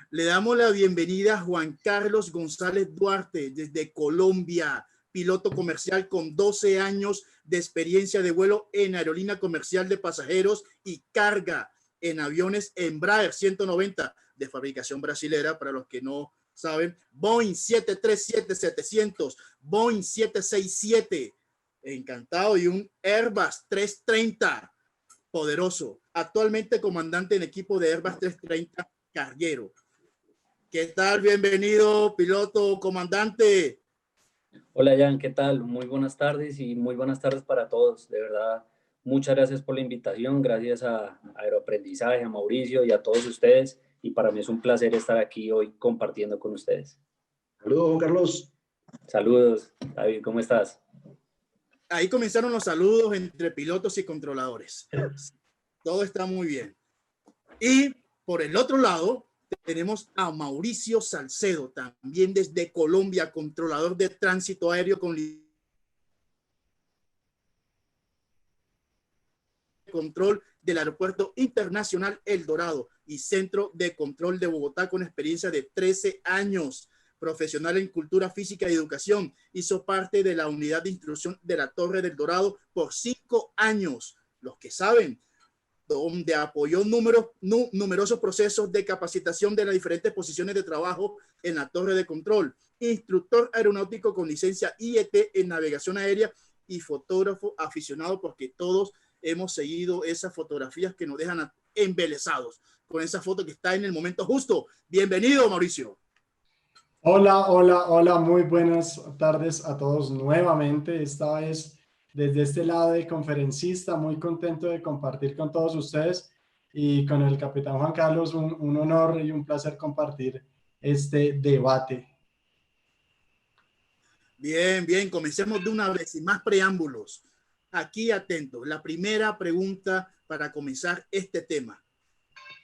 Le damos la bienvenida a Juan Carlos González Duarte desde Colombia, piloto comercial con 12 años de experiencia de vuelo en aerolínea comercial de pasajeros y carga en aviones Embraer 190 de fabricación brasilera, para los que no saben, Boeing 737-700, Boeing 767, encantado, y un Airbus 330, poderoso, actualmente comandante en equipo de Airbus 330 carguero. ¿Qué tal? Bienvenido, piloto, comandante. Hola Jan, ¿qué tal? Muy buenas tardes y muy buenas tardes para todos. De verdad, muchas gracias por la invitación, gracias a Aeroaprendizaje, a Mauricio y a todos ustedes. Y para mí es un placer estar aquí hoy compartiendo con ustedes. Saludos, Juan Carlos. Saludos, David, ¿cómo estás? Ahí comenzaron los saludos entre pilotos y controladores. Todo está muy bien. Y por el otro lado tenemos a Mauricio Salcedo, también desde Colombia, controlador de tránsito aéreo con control del Aeropuerto Internacional El Dorado y Centro de Control de Bogotá, con experiencia de 13 años. Profesional en cultura física y educación, hizo parte de la unidad de instrucción de la Torre del Dorado por 5 años. Los que saben, donde apoyó numerosos procesos de capacitación de las diferentes posiciones de trabajo en la torre de control, instructor aeronáutico con licencia IET en navegación aérea y fotógrafo aficionado, porque todos hemos seguido esas fotografías que nos dejan embelesados con esa foto que está en el momento justo. Bienvenido, Mauricio. Hola, hola, hola, muy buenas tardes a todos nuevamente. Esta vez desde este lado de conferencista, muy contento de compartir con todos ustedes y con el capitán Juan Carlos, un honor y un placer compartir este debate. Bien, bien, comencemos de una vez, sin más preámbulos. Aquí atentos. La primera pregunta para comenzar este tema.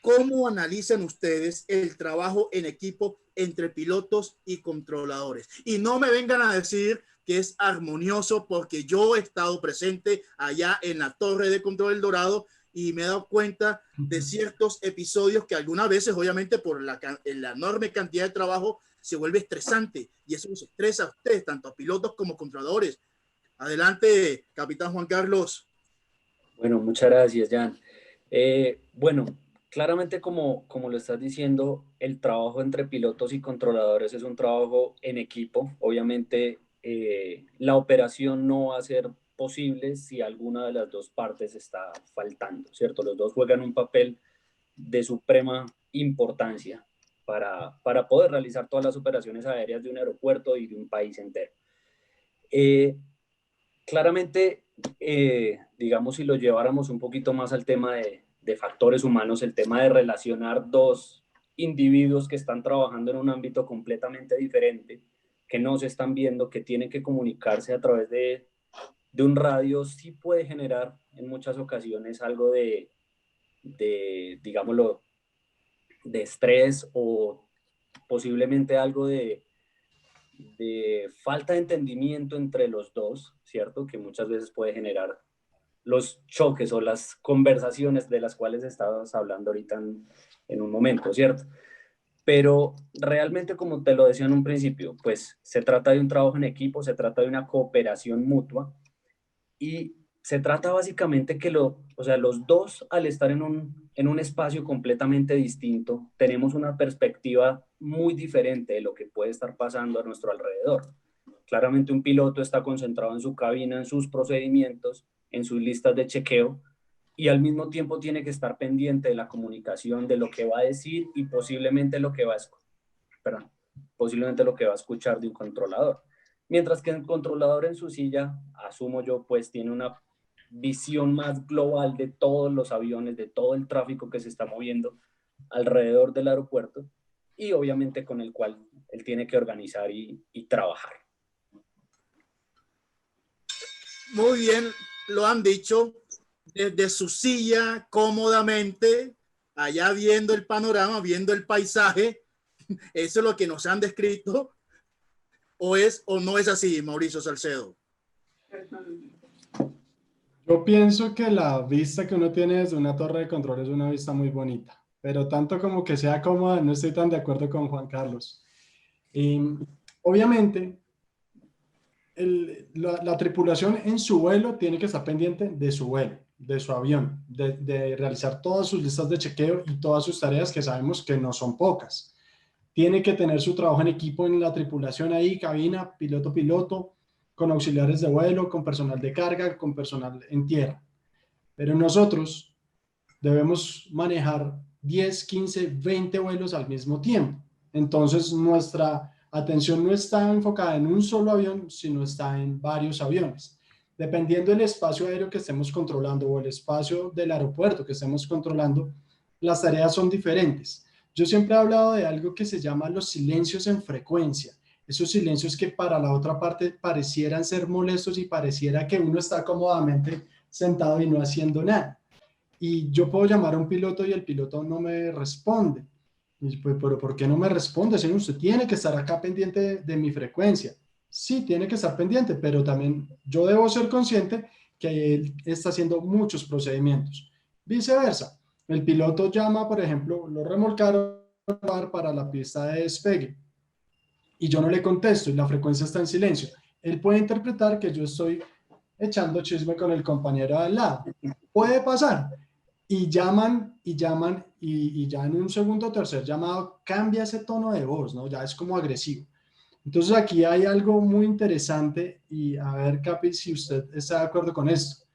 ¿Cómo analizan ustedes el trabajo en equipo entre pilotos y controladores? Y no me vengan a decir que es armonioso, porque yo he estado presente allá en la Torre de Control del Dorado y me he dado cuenta de ciertos episodios que algunas veces, obviamente, por la enorme cantidad de trabajo, se vuelve estresante, y eso nos estresa a ustedes, tanto a pilotos como controladores. Adelante, capitán Juan Carlos. Bueno, muchas gracias, Jan. Bueno, claramente como lo estás diciendo, el trabajo entre pilotos y controladores es un trabajo en equipo. Obviamente, la operación no va a ser posible si alguna de las dos partes está faltando, ¿cierto? Los dos juegan un papel de suprema importancia para poder realizar todas las operaciones aéreas de un aeropuerto y de un país entero. Claramente, digamos, si lo lleváramos un poquito más al tema de factores humanos, el tema de relacionar dos individuos que están trabajando en un ámbito completamente diferente, que no se están viendo, que tienen que comunicarse a través de un radio, sí puede generar en muchas ocasiones algo digámoslo, de estrés o posiblemente algo de falta de entendimiento entre los dos, ¿cierto? Que muchas veces puede generar los choques o las conversaciones de las cuales estabas hablando ahorita en un momento, ¿cierto? Pero realmente, como te lo decía en un principio, pues se trata de un trabajo en equipo, se trata de una cooperación mutua y se trata básicamente que o sea, los dos, al estar en un espacio completamente distinto, tenemos una perspectiva muy diferente de lo que puede estar pasando a nuestro alrededor. Claramente un piloto está concentrado en su cabina, en sus procedimientos, en sus listas de chequeo, y al mismo tiempo tiene que estar pendiente de la comunicación, de lo que va a decir y posiblemente lo que va a escuchar de un controlador. Mientras que el controlador en su silla, asumo yo, pues tiene una visión más global de todos los aviones, de todo el tráfico que se está moviendo alrededor del aeropuerto, y obviamente con el cual él tiene que organizar y trabajar. Muy bien, lo han dicho, desde su silla, cómodamente, allá viendo el panorama, viendo el paisaje. Eso es lo que nos han descrito. ¿O es o no es así, Mauricio Salcedo? Yo pienso que la vista que uno tiene desde una torre de control es una vista muy bonita. pero tanto como que sea cómoda, no estoy tan de acuerdo con Juan Carlos. Y, obviamente, la tripulación en su vuelo tiene que estar pendiente de su vuelo, de su avión, de realizar todas sus listas de chequeo y todas sus tareas que sabemos que no son pocas. Tiene que tener su trabajo en equipo en la tripulación ahí, cabina, piloto, con auxiliares de vuelo, con personal de carga, con personal en tierra. Pero nosotros debemos manejar 10, 15, 20 vuelos al mismo tiempo. Entonces, nuestra atención no está enfocada en un solo avión, sino está en varios aviones. Dependiendo del espacio aéreo que estemos controlando o el espacio del aeropuerto que estemos controlando, las tareas son diferentes. Yo siempre he hablado de algo que se llama los silencios en frecuencia. Esos silencios que para la otra parte parecieran ser molestos y pareciera que uno está cómodamente sentado y no haciendo nada. Y yo puedo llamar a un piloto y el piloto no me responde. Y pues, pero ¿por qué no me responde? Señor, usted tiene que estar acá pendiente de mi frecuencia. Sí, tiene que estar pendiente, pero también yo debo ser consciente que él está haciendo muchos procedimientos. Viceversa, el piloto llama, por ejemplo, lo remolcaron para la pista de despegue y yo no le contesto y la frecuencia está en silencio. Él puede interpretar que yo estoy echando chisme con el compañero de al lado. Puede pasar. Y llaman y ya en un segundo o tercer llamado cambia ese tono de voz, ¿no? Ya es como agresivo. Entonces aquí hay algo muy interesante y a ver, Capi, si usted está de acuerdo con esto.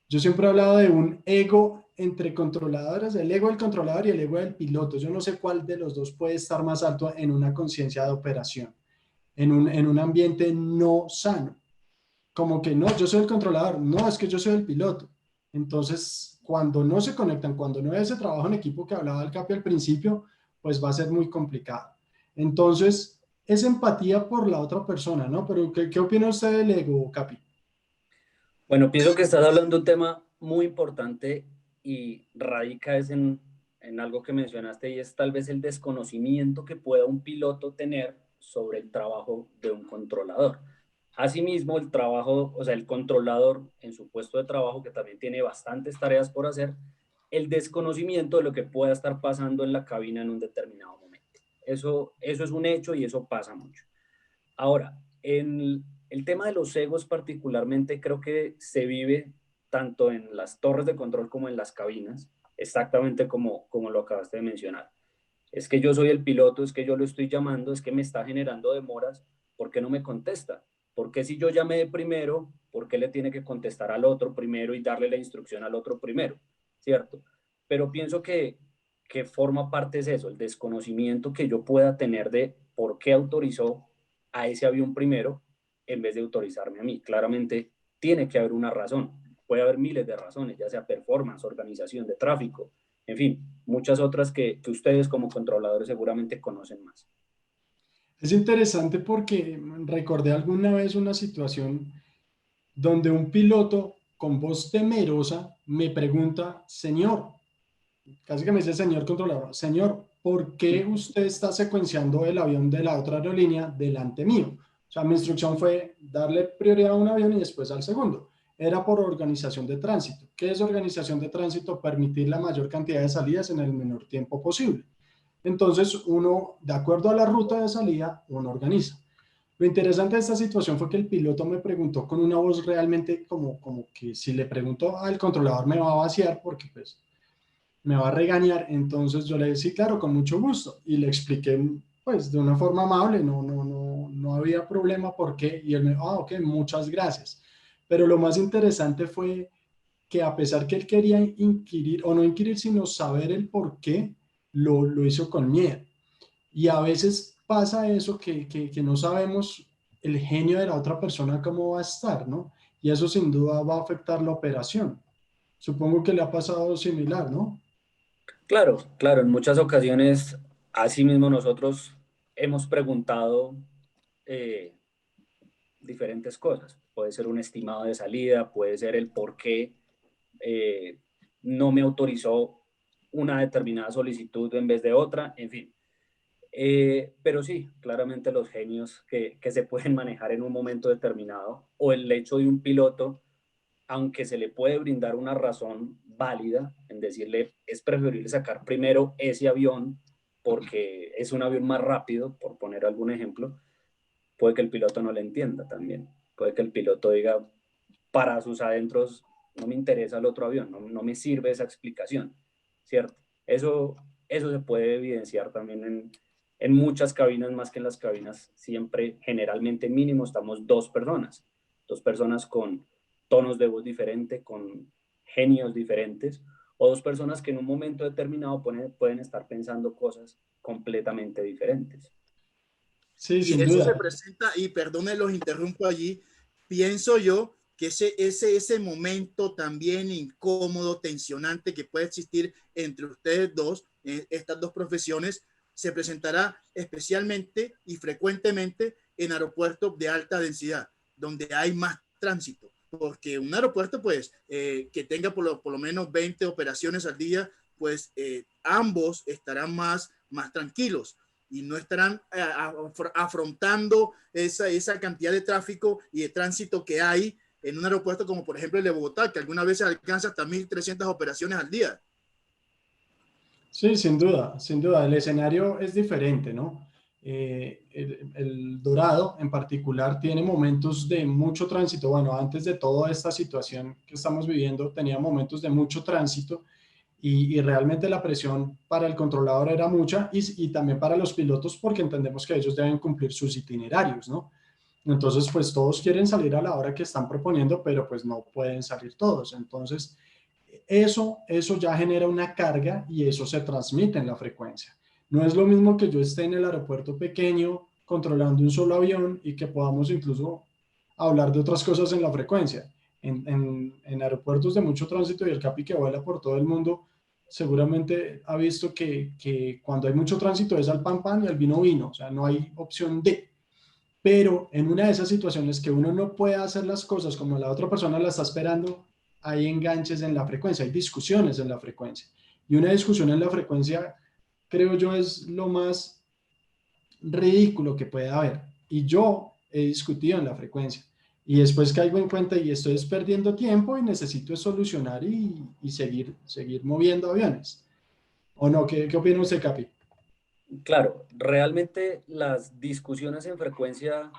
Yo siempre he hablado de un ego entre controladores, el ego del controlador y el ego del piloto. Yo no sé cuál de los dos puede estar más alto en una conciencia de operación, en un ambiente no sano. Como que no, yo soy el controlador, no, es que yo soy el piloto. Entonces, cuando no se conectan, cuando no hay ese trabajo en equipo que hablaba el Capi al principio, pues va a ser muy complicado. Entonces, es empatía por la otra persona, ¿no? Pero, ¿qué opina usted del ego, Capi? Bueno, pienso que estás hablando de un tema muy importante y radica en algo que mencionaste y es tal vez el desconocimiento que pueda un piloto tener sobre el trabajo de un controlador. Asimismo, el trabajo, o sea, el controlador en su puesto de trabajo, que también tiene bastantes tareas por hacer, el desconocimiento de lo que pueda estar pasando en la cabina en un determinado momento. Eso es un hecho y eso pasa mucho. Ahora, en el tema de los egos particularmente creo que se vive tanto en las torres de control como en las cabinas, exactamente como lo acabaste de mencionar. Es que yo soy el piloto, es que yo lo estoy llamando, es que me está generando demoras, ¿por qué no me contesta? ¿Por qué si yo llamé de primero, por qué le tiene que contestar al otro primero y darle la instrucción al otro primero? ¿Cierto? Pero pienso que forma parte de eso, el desconocimiento que yo pueda tener de por qué autorizó a ese avión primero en vez de autorizarme a mí. Claramente tiene que haber una razón, puede haber miles de razones, ya sea performance, organización de tráfico, en fin, muchas otras que ustedes como controladores seguramente conocen más. Es interesante porque recordé alguna vez una situación donde un piloto con voz temerosa me pregunta, señor, casi que me dice señor controlador, señor, ¿por qué usted está secuenciando el avión de la otra aerolínea delante mío? O sea, mi instrucción fue darle prioridad a un avión y después al segundo. Era por organización de tránsito. ¿Qué es organización de tránsito? Permitir la mayor cantidad de salidas en el menor tiempo posible. Entonces, uno, de acuerdo a la ruta de salida, uno organiza. Lo interesante de esta situación fue que el piloto me preguntó con una voz realmente como que si le pregunto al controlador me va a vaciar porque pues me va a regañar. Entonces yo le dije, sí, claro, con mucho gusto. Y le expliqué pues de una forma amable, no había problema por qué. Y él me dijo, ah, ok, muchas gracias. Pero lo más interesante fue que a pesar que él quería inquirir, o no inquirir, sino saber el por qué, lo hizo con miedo. Y a veces pasa eso que no sabemos el genio de la otra persona cómo va a estar, ¿no? Y eso sin duda va a afectar la operación. Supongo que le ha pasado similar, ¿no? Claro, claro, en muchas ocasiones, así mismo nosotros hemos preguntado eh, diferentes cosas. Puede ser un estimado de salida, puede ser el por qué eh, no me autorizó una determinada solicitud en vez de otra, en fin. Pero sí, claramente los genios que se pueden manejar en un momento determinado o el hecho de un piloto, aunque se le puede brindar una razón válida en decirle, es preferible sacar primero ese avión porque es un avión más rápido, por poner algún ejemplo, puede que el piloto no le entienda también. Puede que el piloto diga, para sus adentros, no me interesa el otro avión, no me sirve esa explicación, ¿cierto? Eso se puede evidenciar también en muchas cabinas, más que en las cabinas, siempre, generalmente mínimo, estamos dos personas con tonos de voz diferentes, con genios diferentes, o dos personas que en un momento determinado pueden estar pensando cosas completamente diferentes. Sí, Y sin eso se duda. presenta, y perdone, los interrumpo allí, pienso yo que ese momento también incómodo, tensionante que puede existir entre ustedes dos, estas dos profesiones, se presentará especialmente y frecuentemente en aeropuertos de alta densidad, donde hay más tránsito, porque un aeropuerto pues que tenga por lo menos 20 operaciones al día, pues ambos estarán más tranquilos y no estarán afrontando esa cantidad de tráfico y de tránsito que hay en un aeropuerto como por ejemplo el de Bogotá, que algunas veces alcanza hasta 1.300 operaciones al día. Sí, sin duda, el escenario es diferente, ¿no? El Dorado en particular tiene momentos de mucho tránsito. Bueno, antes de toda esta situación que estamos viviendo, tenía momentos de mucho tránsito y realmente la presión para el controlador era mucha y también para los pilotos porque entendemos que ellos deben cumplir sus itinerarios, ¿no? Entonces, pues todos quieren salir a la hora que están proponiendo, pero pues no pueden salir todos. Entonces, eso ya genera una carga y eso se transmite en la frecuencia. No es lo mismo que yo esté en el aeropuerto pequeño controlando un solo avión y que podamos incluso hablar de otras cosas en la frecuencia. En aeropuertos de mucho tránsito y el Capi que vuela por todo el mundo, seguramente ha visto que cuando hay mucho tránsito es al pan pan y al vino vino, o sea, no hay opción de. Pero en una de esas situaciones que uno no puede hacer las cosas como la otra persona la está esperando, hay enganches en la frecuencia, hay discusiones en la frecuencia. Y una discusión en la frecuencia, creo yo, es lo más ridículo que puede haber. Y yo he discutido en la frecuencia. Y después caigo en cuenta y estoy perdiendo tiempo y necesito solucionar y seguir moviendo aviones. ¿O no? ¿Qué opina usted, Capi? Claro, realmente las discusiones en frecuencia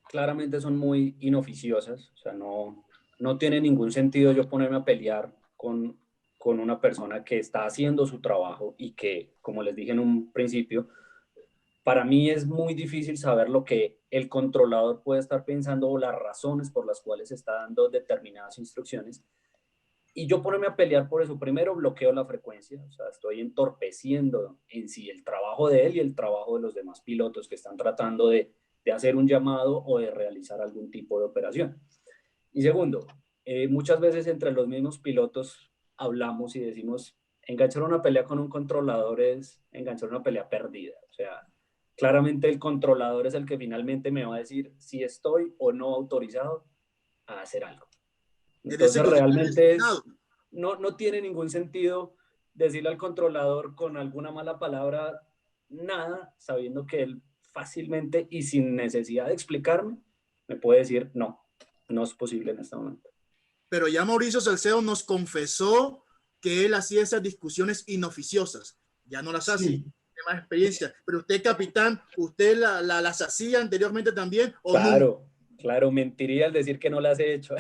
claramente son muy inoficiosas, o sea, no tiene ningún sentido yo ponerme a pelear con una persona que está haciendo su trabajo y que, como les dije en un principio, para mí es muy difícil saber lo que el controlador puede estar pensando o las razones por las cuales está dando determinadas instrucciones. Y yo ponerme a pelear por eso, primero bloqueo la frecuencia, o sea, estoy entorpeciendo en sí el trabajo de él y el trabajo de los demás pilotos que están tratando de hacer un llamado o de realizar algún tipo de operación. Y segundo, muchas veces entre los mismos pilotos hablamos y decimos, enganchar una pelea con un controlador es enganchar una pelea perdida, o sea, claramente el controlador es el que finalmente me va a decir si estoy o no autorizado a hacer algo. Es decir, Entonces que usted está realmente designado. no tiene ningún sentido decirle al controlador con alguna mala palabra nada, sabiendo que él fácilmente y sin necesidad de explicarme, me puede decir no es posible en este momento. Pero ya Mauricio Salcedo nos confesó que él hacía esas discusiones inoficiosas. Ya no las hace. Sí. Tiene más experiencia. Pero usted, capitán, ¿usted las hacía anteriormente también o nunca? Claro, mentiría al decir que no las he hecho.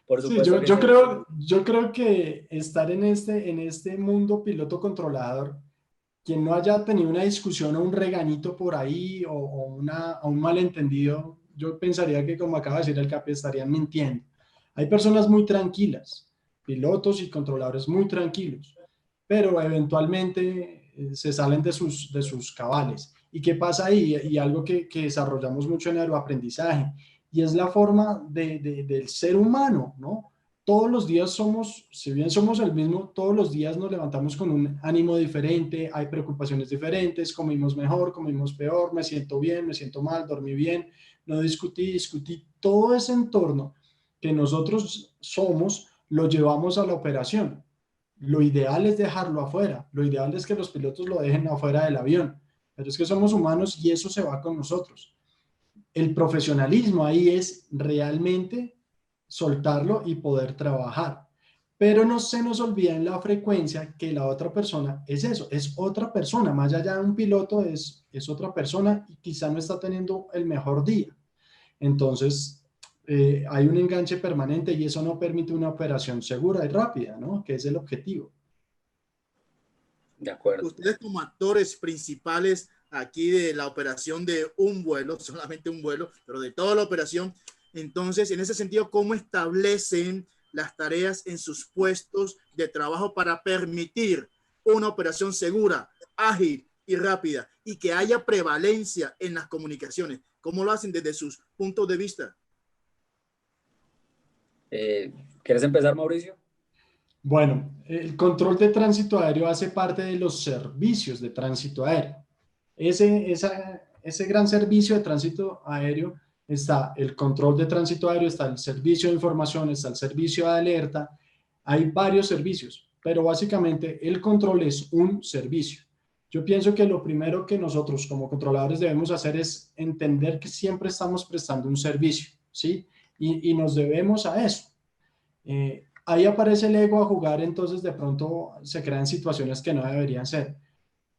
Por Sí, supuesto que sí. yo creo que estar en este mundo piloto controlador, quien no haya tenido una discusión o un regañito por ahí o un malentendido, yo pensaría que, como acaba de decir el Capi, estarían mintiendo. Hay personas muy tranquilas, pilotos y controladores muy tranquilos, pero eventualmente se salen de sus cabales. ¿Y qué pasa ahí? Y algo que desarrollamos mucho en aeroaprendizaje, y es la forma del ser humano, ¿no? Todos los días somos, si bien somos el mismo, todos los días nos levantamos con un ánimo diferente, hay preocupaciones diferentes, comimos mejor, comimos peor, me siento bien, me siento mal, dormí bien, no discutí, todo ese entorno que nosotros somos, lo llevamos a la operación. Lo ideal es dejarlo afuera, lo ideal es que los pilotos lo dejen afuera del avión, pero es que somos humanos y eso se va con nosotros. El profesionalismo ahí es realmente soltarlo y poder trabajar. pero no se nos olvida en la frecuencia que la otra persona es eso, es otra persona, más allá de un piloto es otra persona y quizá no está teniendo el mejor día. Entonces, hay un enganche permanente y eso no permite una operación segura y rápida, ¿no? Que es el objetivo. De acuerdo. Ustedes como actores principales aquí de la operación de un vuelo, solamente un vuelo, pero de toda la operación, entonces, en ese sentido, ¿cómo establecen las tareas en sus puestos de trabajo para permitir una operación segura, ágil y rápida y que haya prevalencia en las comunicaciones? ¿Cómo lo hacen desde sus puntos de vista? ¿Quieres empezar, Mauricio? Bueno, el control de tránsito aéreo hace parte de los servicios de tránsito aéreo. Ese gran servicio de tránsito aéreo está el control de tránsito aéreo, está el servicio de información, está el servicio de alerta. Hay varios servicios, pero básicamente el control es un servicio. Yo pienso que lo primero que nosotros como controladores debemos hacer es entender que siempre estamos prestando un servicio, ¿sí? Y nos debemos a eso. Ahí aparece el ego a jugar, entonces de pronto se crean situaciones que no deberían ser.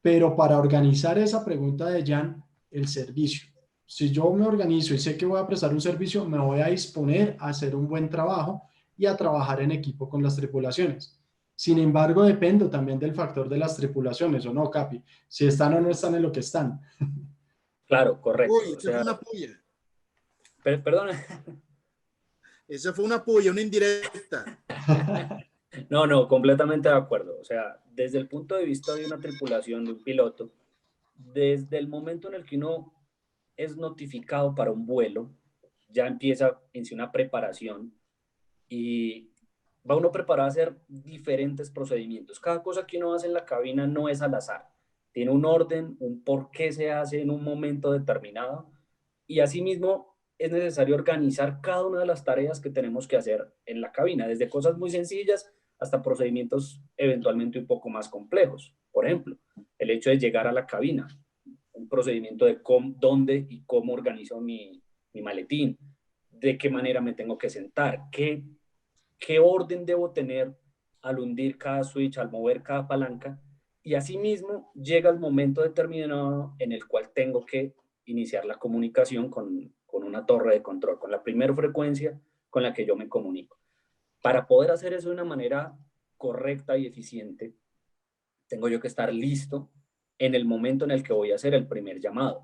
Pero para organizar esa pregunta de Jan, el servicio. Si yo me organizo y sé que voy a prestar un servicio, me voy a disponer a hacer un buen trabajo y a trabajar en equipo con las tripulaciones. Sin embargo, dependo también del factor de las tripulaciones, ¿o no, Capi? Si están o no están en lo que están. Claro, correcto. Uy, eso fue una puya. Perdón. Eso fue una puya, una indirecta. No, completamente de acuerdo. O sea, desde el punto de vista de una tripulación, de un piloto, desde el momento en el que uno es notificado para un vuelo, ya empieza en sí una preparación y va uno preparado a hacer diferentes procedimientos. Cada cosa que uno hace en la cabina no es al azar. Tiene un orden, un por qué se hace en un momento determinado y asimismo es necesario organizar cada una de las tareas que tenemos que hacer en la cabina, desde cosas muy sencillas hasta procedimientos eventualmente un poco más complejos. Por ejemplo, el hecho de llegar a la cabina, un procedimiento de dónde y cómo organizo mi maletín, de qué manera me tengo que sentar, qué orden debo tener al hundir cada switch, al mover cada palanca, y asimismo llega el momento determinado en el cual tengo que iniciar la comunicación con una torre de control, con la primera frecuencia con la que yo me comunico. Para poder hacer eso de una manera correcta y eficiente, tengo yo que estar listo en el momento en el que voy a hacer el primer llamado.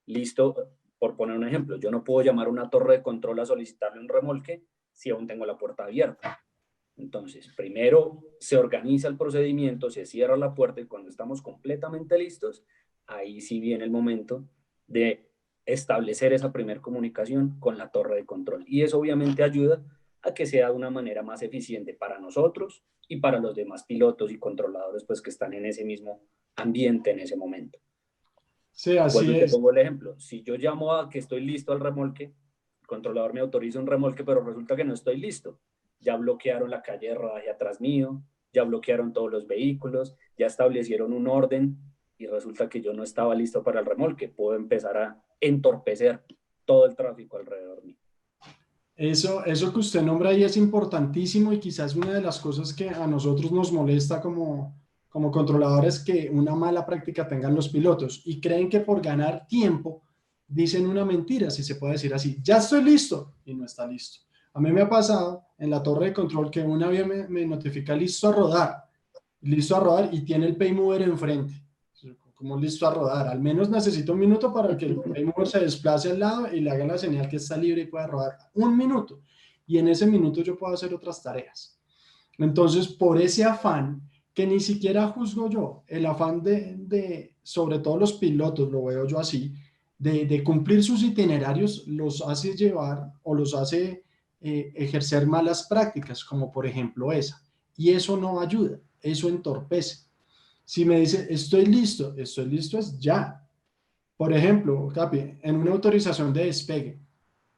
Listo, por poner un ejemplo, yo no puedo llamar a una torre de control a solicitarle un remolque si aún tengo la puerta abierta. Entonces, primero se organiza el procedimiento, se cierra la puerta y cuando estamos completamente listos, ahí sí viene el momento de establecer esa primera comunicación con la torre de control. Y eso obviamente ayuda a que sea de una manera más eficiente para nosotros y para los demás pilotos y controladores pues, que están en ese mismo ambiente en ese momento. Sí, así Vuelvo y es. te pongo el ejemplo. Si yo llamo a que estoy listo al remolque, el controlador me autoriza un remolque, pero resulta que no estoy listo. Ya bloquearon la calle de rodaje atrás mío, ya bloquearon todos los vehículos, ya establecieron un orden y resulta que yo no estaba listo para el remolque. Puedo empezar a entorpecer todo el tráfico alrededor mío. Eso que usted nombra ahí es importantísimo y quizás una de las cosas que a nosotros nos molesta como controladores que una mala práctica tengan los pilotos y creen que por ganar tiempo dicen una mentira, si se puede decir así. Ya estoy listo y no está listo. A mí me ha pasado en la torre de control que un avión me notifica listo a rodar y tiene el PayMover enfrente. Como listo a rodar. Al menos necesito un minuto para que el PayMover se desplace al lado y le haga la señal que está libre y pueda rodar. Un minuto. Y en ese minuto yo puedo hacer otras tareas. Entonces, por ese afán, que ni siquiera juzgo yo, el afán sobre todo los pilotos, lo veo yo así, de cumplir sus itinerarios, los hace llevar o los hace ejercer malas prácticas, como por ejemplo esa. Y eso no ayuda, eso entorpece. Si me dice, estoy listo es ya. Por ejemplo, Capi, en una autorización de despegue,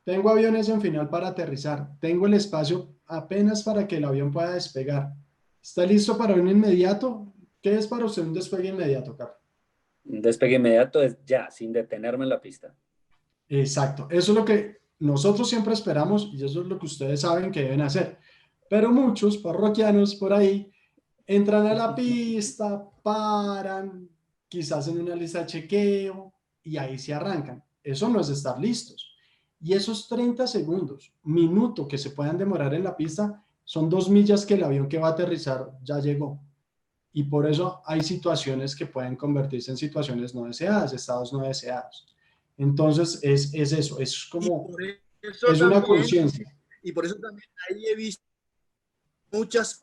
tengo aviones en final para aterrizar, tengo el espacio apenas para que el avión pueda despegar. ¿Está listo para un inmediato? ¿Qué es para usted un despegue inmediato, Capi? Un despegue inmediato es ya, sin detenerme en la pista. Exacto, eso es lo que nosotros siempre esperamos y eso es lo que ustedes saben que deben hacer. Pero muchos parroquianos por ahí entran a la pista, paran, quizás en una lista de chequeo y ahí se arrancan. Eso no es estar listos. Y esos 30 segundos, minuto que se puedan demorar en la pista, son 2 millas que el avión que va a aterrizar ya llegó. Y por eso hay situaciones que pueden convertirse en situaciones no deseadas, estados no deseados. Entonces es eso, es Y como, por eso es una también, conciencia. y por eso también ahí he visto muchas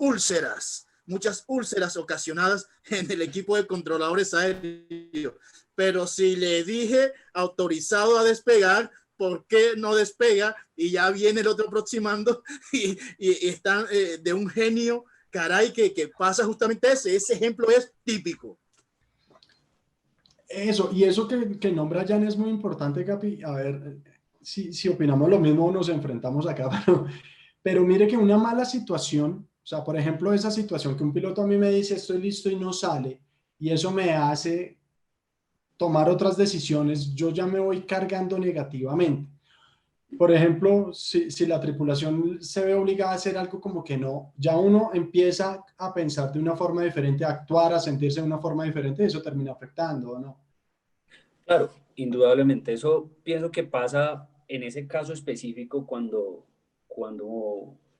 úlceras ocasionadas en el equipo de controladores aéreos. Pero si le dije autorizado a despegar, ¿por qué no despega? Y ya viene el otro aproximando y están de un genio, caray, que pasa justamente ese ejemplo es típico. Eso, y eso que nombra Jan es muy importante, Capi. A ver si opinamos lo mismo o nos enfrentamos acá, pero mire que una mala situación, o sea, por ejemplo, esa situación que un piloto a mí me dice estoy listo y no sale, y eso me hace tomar otras decisiones, yo ya me voy cargando negativamente. Por ejemplo, si la tripulación se ve obligada a hacer algo como que no, ya uno empieza a pensar de una forma diferente, a actuar, a sentirse de una forma diferente, y eso termina afectando, ¿no? Claro, indudablemente. Eso pienso que pasa en ese caso específico cuando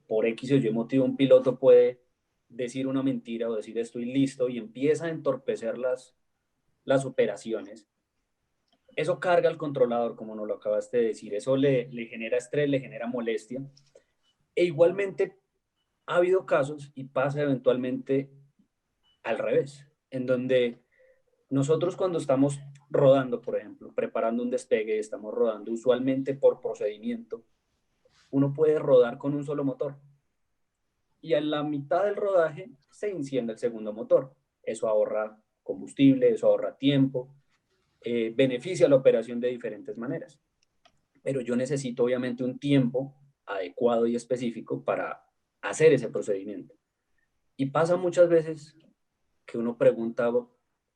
por X o Y motivo un piloto puede decir una mentira o decir estoy listo y empieza a entorpecer las operaciones. Eso carga al controlador, como nos lo acabaste de decir. Eso le genera estrés, le genera molestia. E igualmente ha habido casos y pasa eventualmente al revés, en donde nosotros cuando estamos rodando, por ejemplo, preparando un despegue, estamos rodando usualmente por procedimiento, uno puede rodar con un solo motor y en la mitad del rodaje se enciende el segundo motor. Eso ahorra combustible, eso ahorra tiempo, beneficia la operación de diferentes maneras. Pero yo necesito obviamente un tiempo adecuado y específico para hacer ese procedimiento. Y pasa muchas veces que uno pregunta,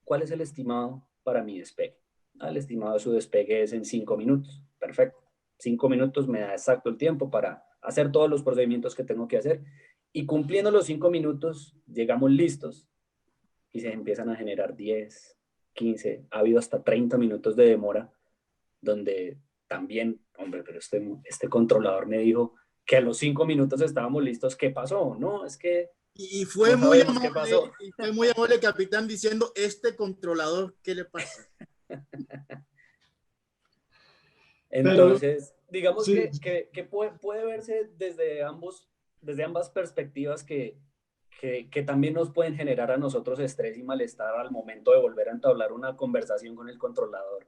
¿cuál es el estimado para mi despegue? El estimado de su despegue es en 5 minutos. Perfecto. 5 minutos me da exacto el tiempo para hacer todos los procedimientos que tengo que hacer. Y cumpliendo los 5 minutos, llegamos listos y se empiezan a generar 10, 15, ha habido hasta 30 minutos de demora, donde también, hombre, pero este controlador me dijo que a los 5 minutos estábamos listos. ¿Qué pasó? No, es que Y no sabemos qué pasó. fue muy amable el capitán diciendo, este controlador, ¿qué le pasa? Pero Entonces, digamos sí, que puede verse desde ambas perspectivas que también nos pueden generar a nosotros estrés y malestar al momento de volver a entablar una conversación con el controlador.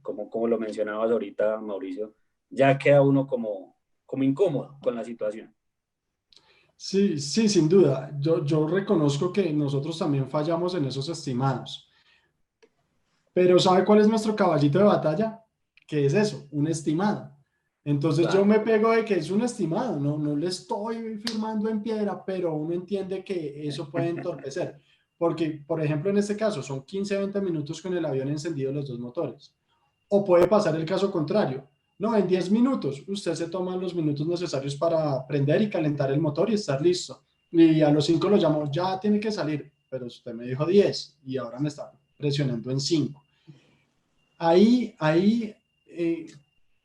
Como lo mencionabas ahorita, Mauricio, ya queda uno como incómodo con la situación. sí, sí, sin duda. Yo reconozco que nosotros también fallamos en esos estimados. Pero ¿sabe cuál es nuestro caballito de batalla? Que es eso, un estimado. Entonces yo Claro, me pego de que es un estimado, no le estoy firmando en piedra, pero uno entiende que eso puede entorpecer. Porque, por ejemplo, en este caso son 15, 20 minutos con el avión encendido los dos motores. O puede pasar el caso contrario. No, en 10 minutos usted se toma los minutos necesarios para prender y calentar el motor y estar listo. Y a los 5 lo llamo, ya tiene que salir, pero usted me dijo 10 y ahora me está presionando en 5. Ahí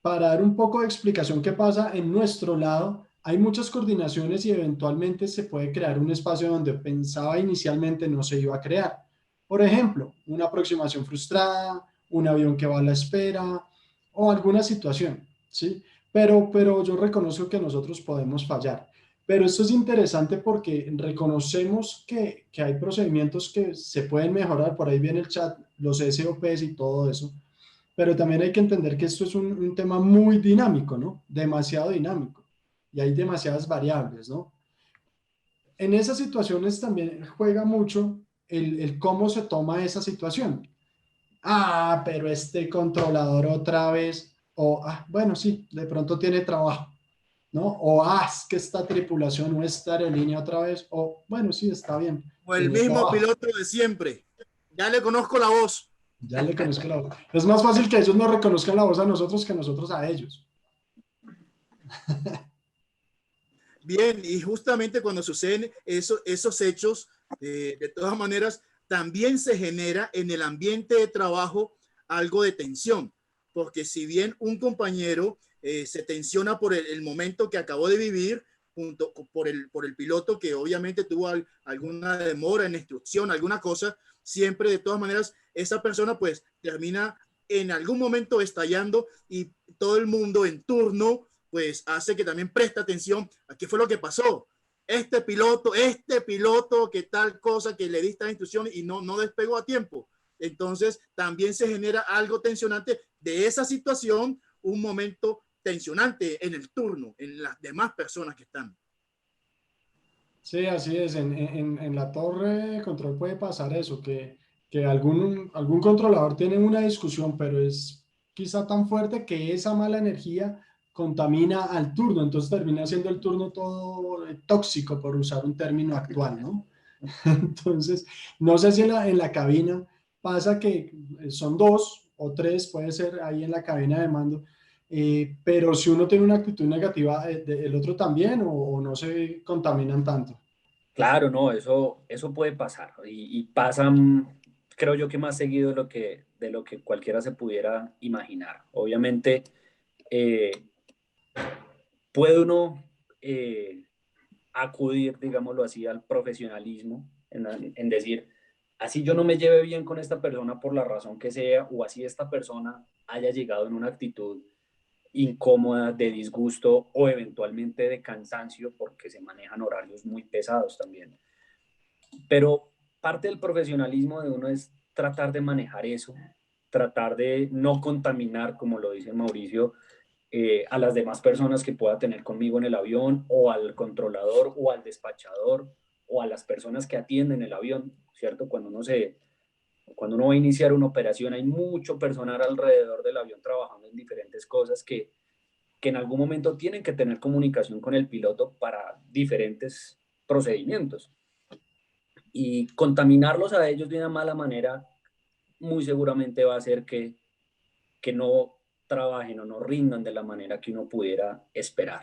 para dar un poco de explicación qué pasa en nuestro lado, hay muchas coordinaciones y eventualmente se puede crear un espacio donde pensaba inicialmente no se iba a crear. Por ejemplo, una aproximación frustrada, un avión que va a la espera o alguna situación, ¿sí? Pero yo reconozco que nosotros podemos fallar. Pero esto es interesante porque reconocemos que hay procedimientos que se pueden mejorar, por ahí viene el chat, los SOPs y todo eso, pero también hay que entender que esto es un tema muy dinámico, ¿no? Demasiado dinámico. Y hay demasiadas variables, ¿no? En esas situaciones también juega mucho el cómo se toma esa situación. Ah, pero este controlador otra vez, o bueno, sí, de pronto tiene trabajo, ¿no? O es que esta tripulación o esta aerolínea otra vez, o bueno, sí, está bien, O el tiene mismo trabajo. piloto de siempre. Ya le conozco la voz. Ya le conozco la voz. Es más fácil que ellos nos reconozcan la voz a nosotros que nosotros a ellos. Bien, y justamente cuando suceden esos hechos, de todas maneras, también se genera en el ambiente de trabajo algo de tensión, porque si bien un compañero se tensiona por el momento que acabó de vivir, por el piloto que obviamente tuvo alguna demora en instrucción, alguna cosa, siempre de todas maneras esa persona pues termina en algún momento estallando y todo el mundo en turno pues hace que también preste atención a qué fue lo que pasó. Este piloto, que tal cosa, que le diste la instrucción y no despegó a tiempo. Entonces también se genera algo tensionante de esa situación, un momento tensionante en el turno, en las demás personas que están. Sí, así es. En la torre de control puede pasar eso, que algún controlador tiene una discusión, pero es quizá tan fuerte que esa mala energía contamina al turno, entonces termina siendo el turno todo tóxico, por usar un término actual, ¿no? Entonces, no sé si en la cabina pasa que son dos o tres, puede ser ahí en la cabina de mando, pero si uno tiene una actitud negativa, ¿el otro también o no se contaminan tanto? Claro, no, eso puede pasar y pasa, creo yo que más seguido de lo que cualquiera se pudiera imaginar. Obviamente, eh, puede uno acudir, digámoslo así, al profesionalismo, en decir, así yo no me lleve bien con esta persona por la razón que sea, o así esta persona haya llegado en una actitud incómoda, de disgusto o eventualmente de cansancio, porque se manejan horarios muy pesados también. Pero parte del profesionalismo de uno es tratar de manejar eso, tratar de no contaminar, como lo dice Mauricio, a las demás personas que pueda tener conmigo en el avión, o al controlador, o al despachador, o a las personas que atienden el avión, ¿cierto? Cuando uno va a iniciar una operación, hay mucho personal alrededor del avión trabajando en diferentes cosas que en algún momento tienen que tener comunicación con el piloto para diferentes procedimientos. Y contaminarlos a ellos de una mala manera muy seguramente va a hacer que no trabajen o no rindan de la manera que uno pudiera esperar,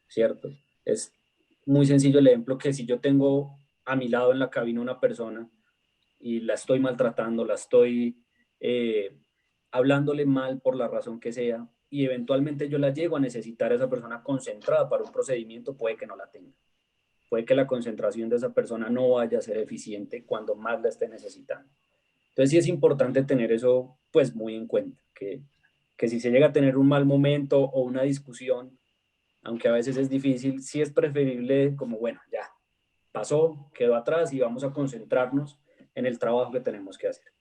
¿cierto? Es muy sencillo el ejemplo que si yo tengo a mi lado en la cabina una persona y la estoy maltratando, la estoy hablándole mal por la razón que sea, y eventualmente yo la llego a necesitar a esa persona concentrada para un procedimiento, puede que no la tenga. Puede que la concentración de esa persona no vaya a ser eficiente cuando más la esté necesitando. Entonces sí es importante tener eso pues muy en cuenta, que si se llega a tener un mal momento o una discusión, aunque a veces es difícil, sí es preferible como, bueno, ya pasó, quedó atrás y vamos a concentrarnos en el trabajo que tenemos que hacer.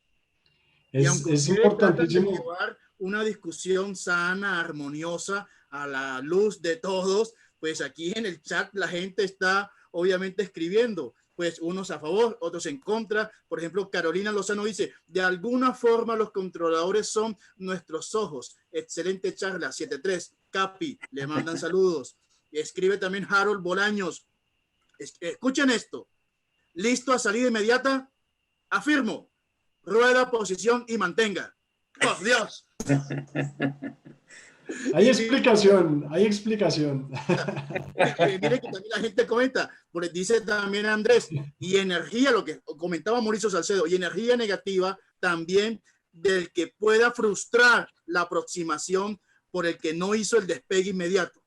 Y aunque Es ustedes tratan de importantísimo. llevar una discusión sana, armoniosa, a la luz de todos, pues aquí en el chat la gente está obviamente escribiendo, pues unos a favor, otros en contra. Por ejemplo, Carolina Lozano dice, de alguna forma los controladores son nuestros ojos. Excelente charla, 7-3. Capi, le mandan saludos. Y escribe también Harold Bolaños. Escuchen esto. ¿Listo a salida inmediata? Afirmo. Rueda, posición y mantenga. ¡Por Dios! Hay explicación, hay explicación. Mire que también la gente comenta, porque dice también Andrés, y energía, lo que comentaba Mauricio Salcedo, y energía negativa también del que pueda frustrar la aproximación por el que no hizo el despegue inmediato.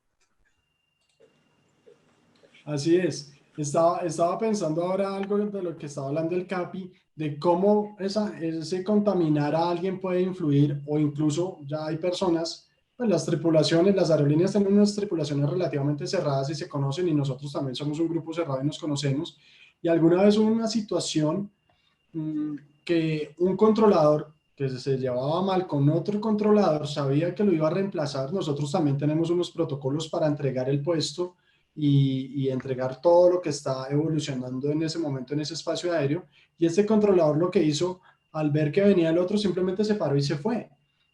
Así es. Estaba pensando ahora algo de lo que estaba hablando el Capi, de cómo ese contaminar a alguien puede influir, o incluso ya hay personas, pues las tripulaciones, las aerolíneas tienen unas tripulaciones relativamente cerradas y se conocen, y nosotros también somos un grupo cerrado y nos conocemos. Y alguna vez hubo una situación que un controlador que se llevaba mal con otro controlador sabía que lo iba a reemplazar. Nosotros también tenemos unos protocolos para entregar el puesto y entregar todo lo que está evolucionando en ese momento en ese espacio aéreo. Y este controlador lo que hizo, al ver que venía el otro, simplemente se paró y se fue.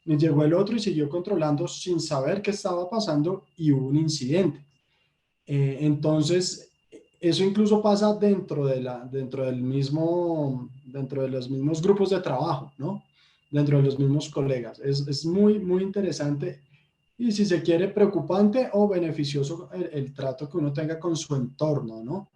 Y llegó el otro y siguió controlando sin saber qué estaba pasando, y hubo un incidente. Entonces, eso incluso pasa dentro de los mismos grupos de trabajo, ¿no? Dentro de los mismos colegas. Es muy, muy interesante. y si se quiere preocupante o beneficioso el trato que uno tenga con su entorno, ¿no?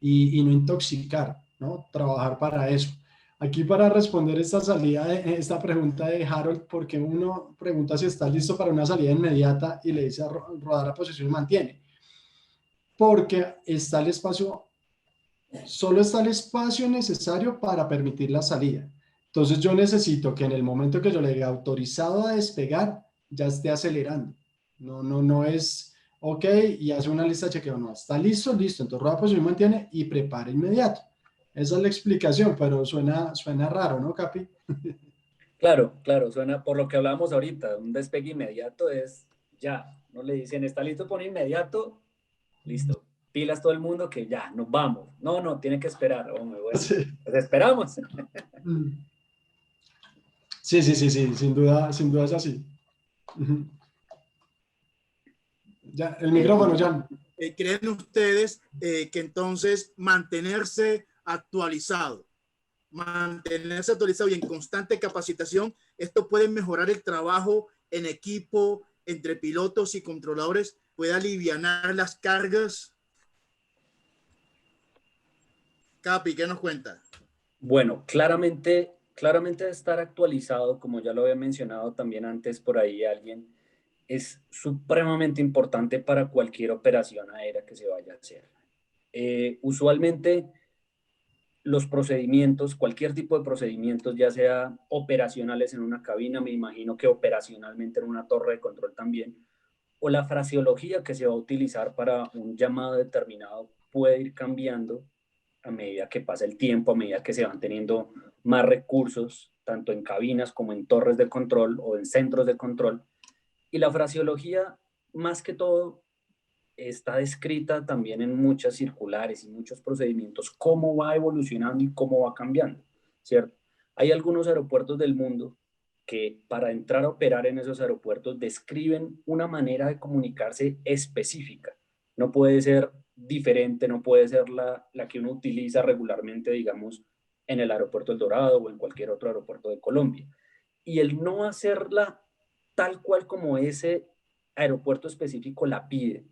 Y no intoxicar, ¿no? Trabajar para eso. Aquí para responder esta pregunta de Harold, porque uno pregunta si está listo para una salida inmediata y le dice a rodar a posición y mantiene. Porque está el espacio, solo está el espacio necesario para permitir la salida. Entonces yo necesito que en el momento que yo le diga autorizado a despegar, ya esté acelerando. No es, ok, y hace una lista de chequeo. No, está listo, listo. Entonces rueda posición y mantiene y prepara inmediato. Esa es la explicación, pero suena raro, ¿no, Capi? Claro, claro, suena por lo que hablábamos ahorita, un despegue inmediato es ya, no le dicen, ¿está listo por inmediato? Listo, pilas todo el mundo que ya, nos vamos. No, no, tiene que esperar, hombre, bueno, Sí. pues esperamos. Sí, sin duda es así. Ya, el micrófono, Jan. ¿Creen ustedes que entonces mantenerse actualizado y en constante capacitación, esto puede mejorar el trabajo en equipo entre pilotos y controladores, puede alivianar las cargas? Capi, ¿qué nos cuenta? Bueno, claramente estar actualizado, como ya lo había mencionado también antes por ahí alguien, es supremamente importante para cualquier operación aérea que se vaya a hacer. Usualmente los procedimientos, cualquier tipo de procedimientos, ya sea operacionales en una cabina, me imagino que operacionalmente en una torre de control también, o la fraseología que se va a utilizar para un llamado determinado puede ir cambiando a medida que pasa el tiempo, a medida que se van teniendo más recursos, tanto en cabinas como en torres de control o en centros de control. Y la fraseología, más que todo, está descrita también en muchas circulares y muchos procedimientos, cómo va evolucionando y cómo va cambiando, ¿cierto? Hay algunos aeropuertos del mundo que para entrar a operar en esos aeropuertos describen una manera de comunicarse específica. No puede ser diferente, no puede ser la que uno utiliza regularmente, digamos, en el aeropuerto El Dorado o en cualquier otro aeropuerto de Colombia. Y el no hacerla tal cual como ese aeropuerto específico la pide,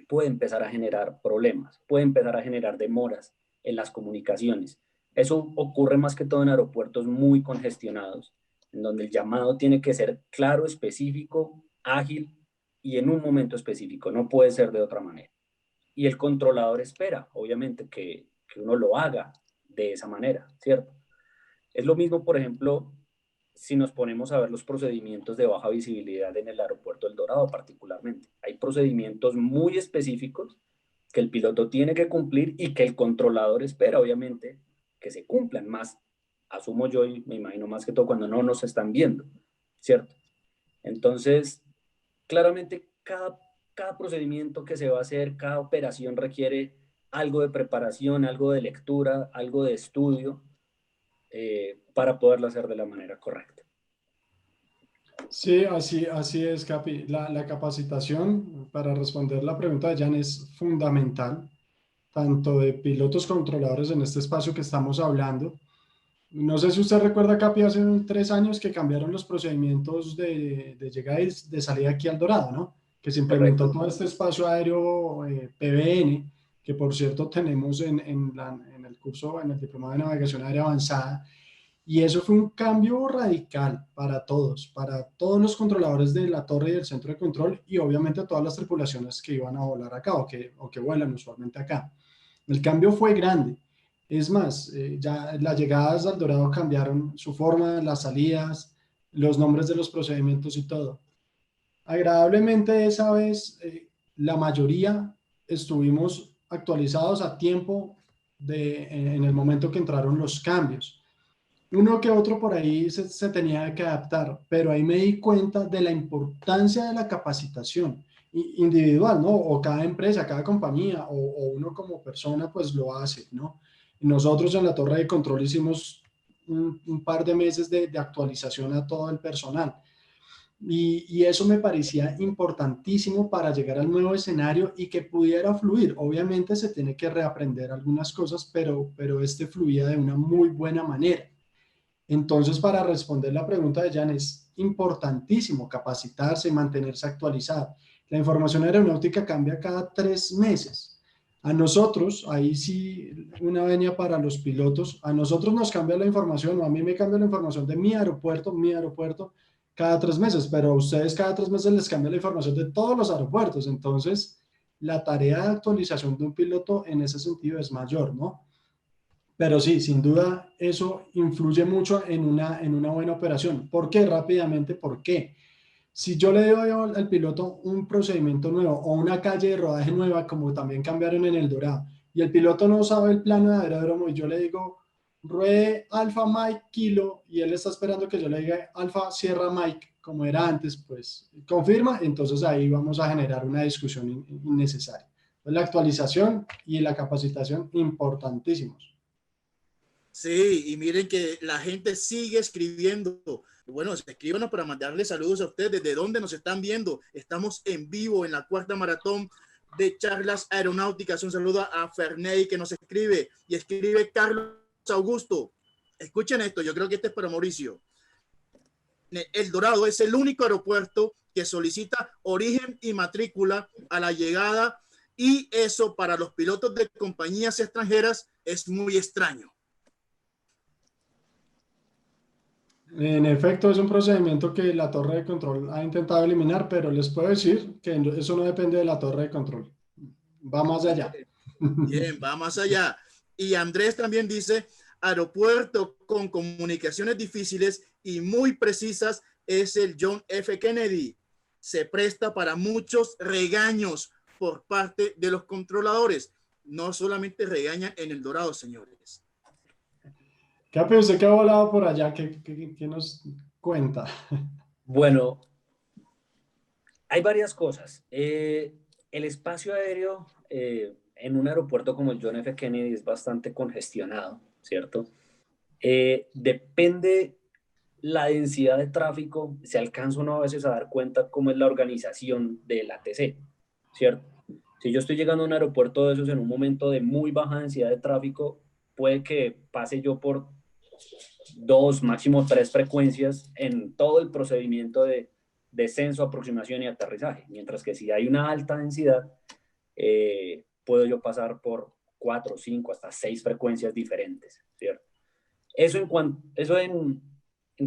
puede empezar a generar problemas, puede empezar a generar demoras en las comunicaciones. Eso ocurre más que todo en aeropuertos muy congestionados, en donde el llamado tiene que ser claro, específico, ágil y en un momento específico, no puede ser de otra manera. Y el controlador espera, obviamente, que uno lo haga de esa manera, ¿cierto? Es lo mismo, por ejemplo, si nos ponemos a ver los procedimientos de baja visibilidad en el aeropuerto El Dorado particularmente. Hay procedimientos muy específicos que el piloto tiene que cumplir y que el controlador espera, obviamente, que se cumplan más, asumo yo y me imagino más que todo cuando no nos están viendo, ¿cierto? Entonces, claramente cada procedimiento que se va a hacer, cada operación requiere algo de preparación, algo de lectura, algo de estudio, para poderlo hacer de la manera correcta. Sí, así es, Capi. La capacitación, para responder la pregunta de Jan, es fundamental, tanto de pilotos controladores en este espacio que estamos hablando. No sé si usted recuerda, Capi, hace 3 años que cambiaron los procedimientos de llegada y de salida aquí al Dorado, ¿no? Que se implementó todo este espacio aéreo PBN, que por cierto tenemos en el curso, en el Diplomado de Navegación Aérea Avanzada. Y eso fue un cambio radical para todos los controladores de la torre y del centro de control y obviamente todas las tripulaciones que iban a volar acá o que vuelan usualmente acá. El cambio fue grande. Es más, ya las llegadas al Dorado cambiaron su forma, las salidas, los nombres de los procedimientos y todo. Agradablemente esa vez la mayoría estuvimos actualizados a tiempo en el momento que entraron los cambios. Uno que otro por ahí se tenía que adaptar, pero ahí me di cuenta de la importancia de la capacitación individual, ¿no? O cada empresa, cada compañía, o uno como persona, pues lo hace, ¿no? Nosotros en la torre de control hicimos un par de meses de actualización a todo el personal. Y eso me parecía importantísimo para llegar al nuevo escenario y que pudiera fluir. Obviamente se tiene que reaprender algunas cosas, pero este fluía de una muy buena manera. Entonces, para responder la pregunta de Jan, es importantísimo capacitarse y mantenerse actualizado. La información aeronáutica cambia cada 3 meses. A nosotros, ahí sí una venia para los pilotos, a nosotros nos cambia la información, o a mí me cambia la información de mi aeropuerto, cada 3 meses, pero a ustedes cada 3 meses les cambia la información de todos los aeropuertos. Entonces, la tarea de actualización de un piloto en ese sentido es mayor, ¿no? Pero sí, sin duda, eso influye mucho en una buena operación. ¿Por qué? Rápidamente, ¿por qué? Si yo le doy al piloto un procedimiento nuevo o una calle de rodaje nueva, como también cambiaron en El Dorado, y el piloto no sabe el plano de aeródromo y yo le digo, ruede Alfa Mike Kilo, y él está esperando que yo le diga Alfa Sierra Mike, como era antes, pues confirma, entonces ahí vamos a generar una discusión innecesaria. Entonces, la actualización y la capacitación, importantísimos. Sí, y miren que la gente sigue escribiendo. Bueno, escríbanos para mandarles saludos a ustedes. ¿Desde dónde nos están viendo? Estamos en vivo en la cuarta maratón de charlas aeronáuticas. Un saludo a Ferney que nos escribe, y escribe Carlos Augusto. Escuchen esto, yo creo que este es para Mauricio. El Dorado es el único aeropuerto que solicita origen y matrícula a la llegada, y eso para los pilotos de compañías extranjeras es muy extraño. En efecto, es un procedimiento que la torre de control ha intentado eliminar, pero les puedo decir que eso no depende de la torre de control. Va más allá. Bien, va más allá. Y Andrés también dice, aeropuerto con comunicaciones difíciles y muy precisas es el John F. Kennedy. Se presta para muchos regaños por parte de los controladores. No solamente regañan en El Dorado, señores. Capi, usted que ha volado por allá, ¿qué nos cuenta? Bueno, hay varias cosas. El espacio aéreo en un aeropuerto como el John F. Kennedy es bastante congestionado, ¿cierto? Depende la densidad de tráfico, se alcanza uno a veces a dar cuenta cómo es la organización del ATC, ¿cierto? Si yo estoy llegando a un aeropuerto de esos en un momento de muy baja densidad de tráfico, puede que pase yo por 2, máximo 3 frecuencias en todo el procedimiento de descenso, aproximación y aterrizaje, mientras que si hay una alta densidad, puedo yo pasar por 4, 5, hasta 6 frecuencias diferentes, ¿cierto? Eso en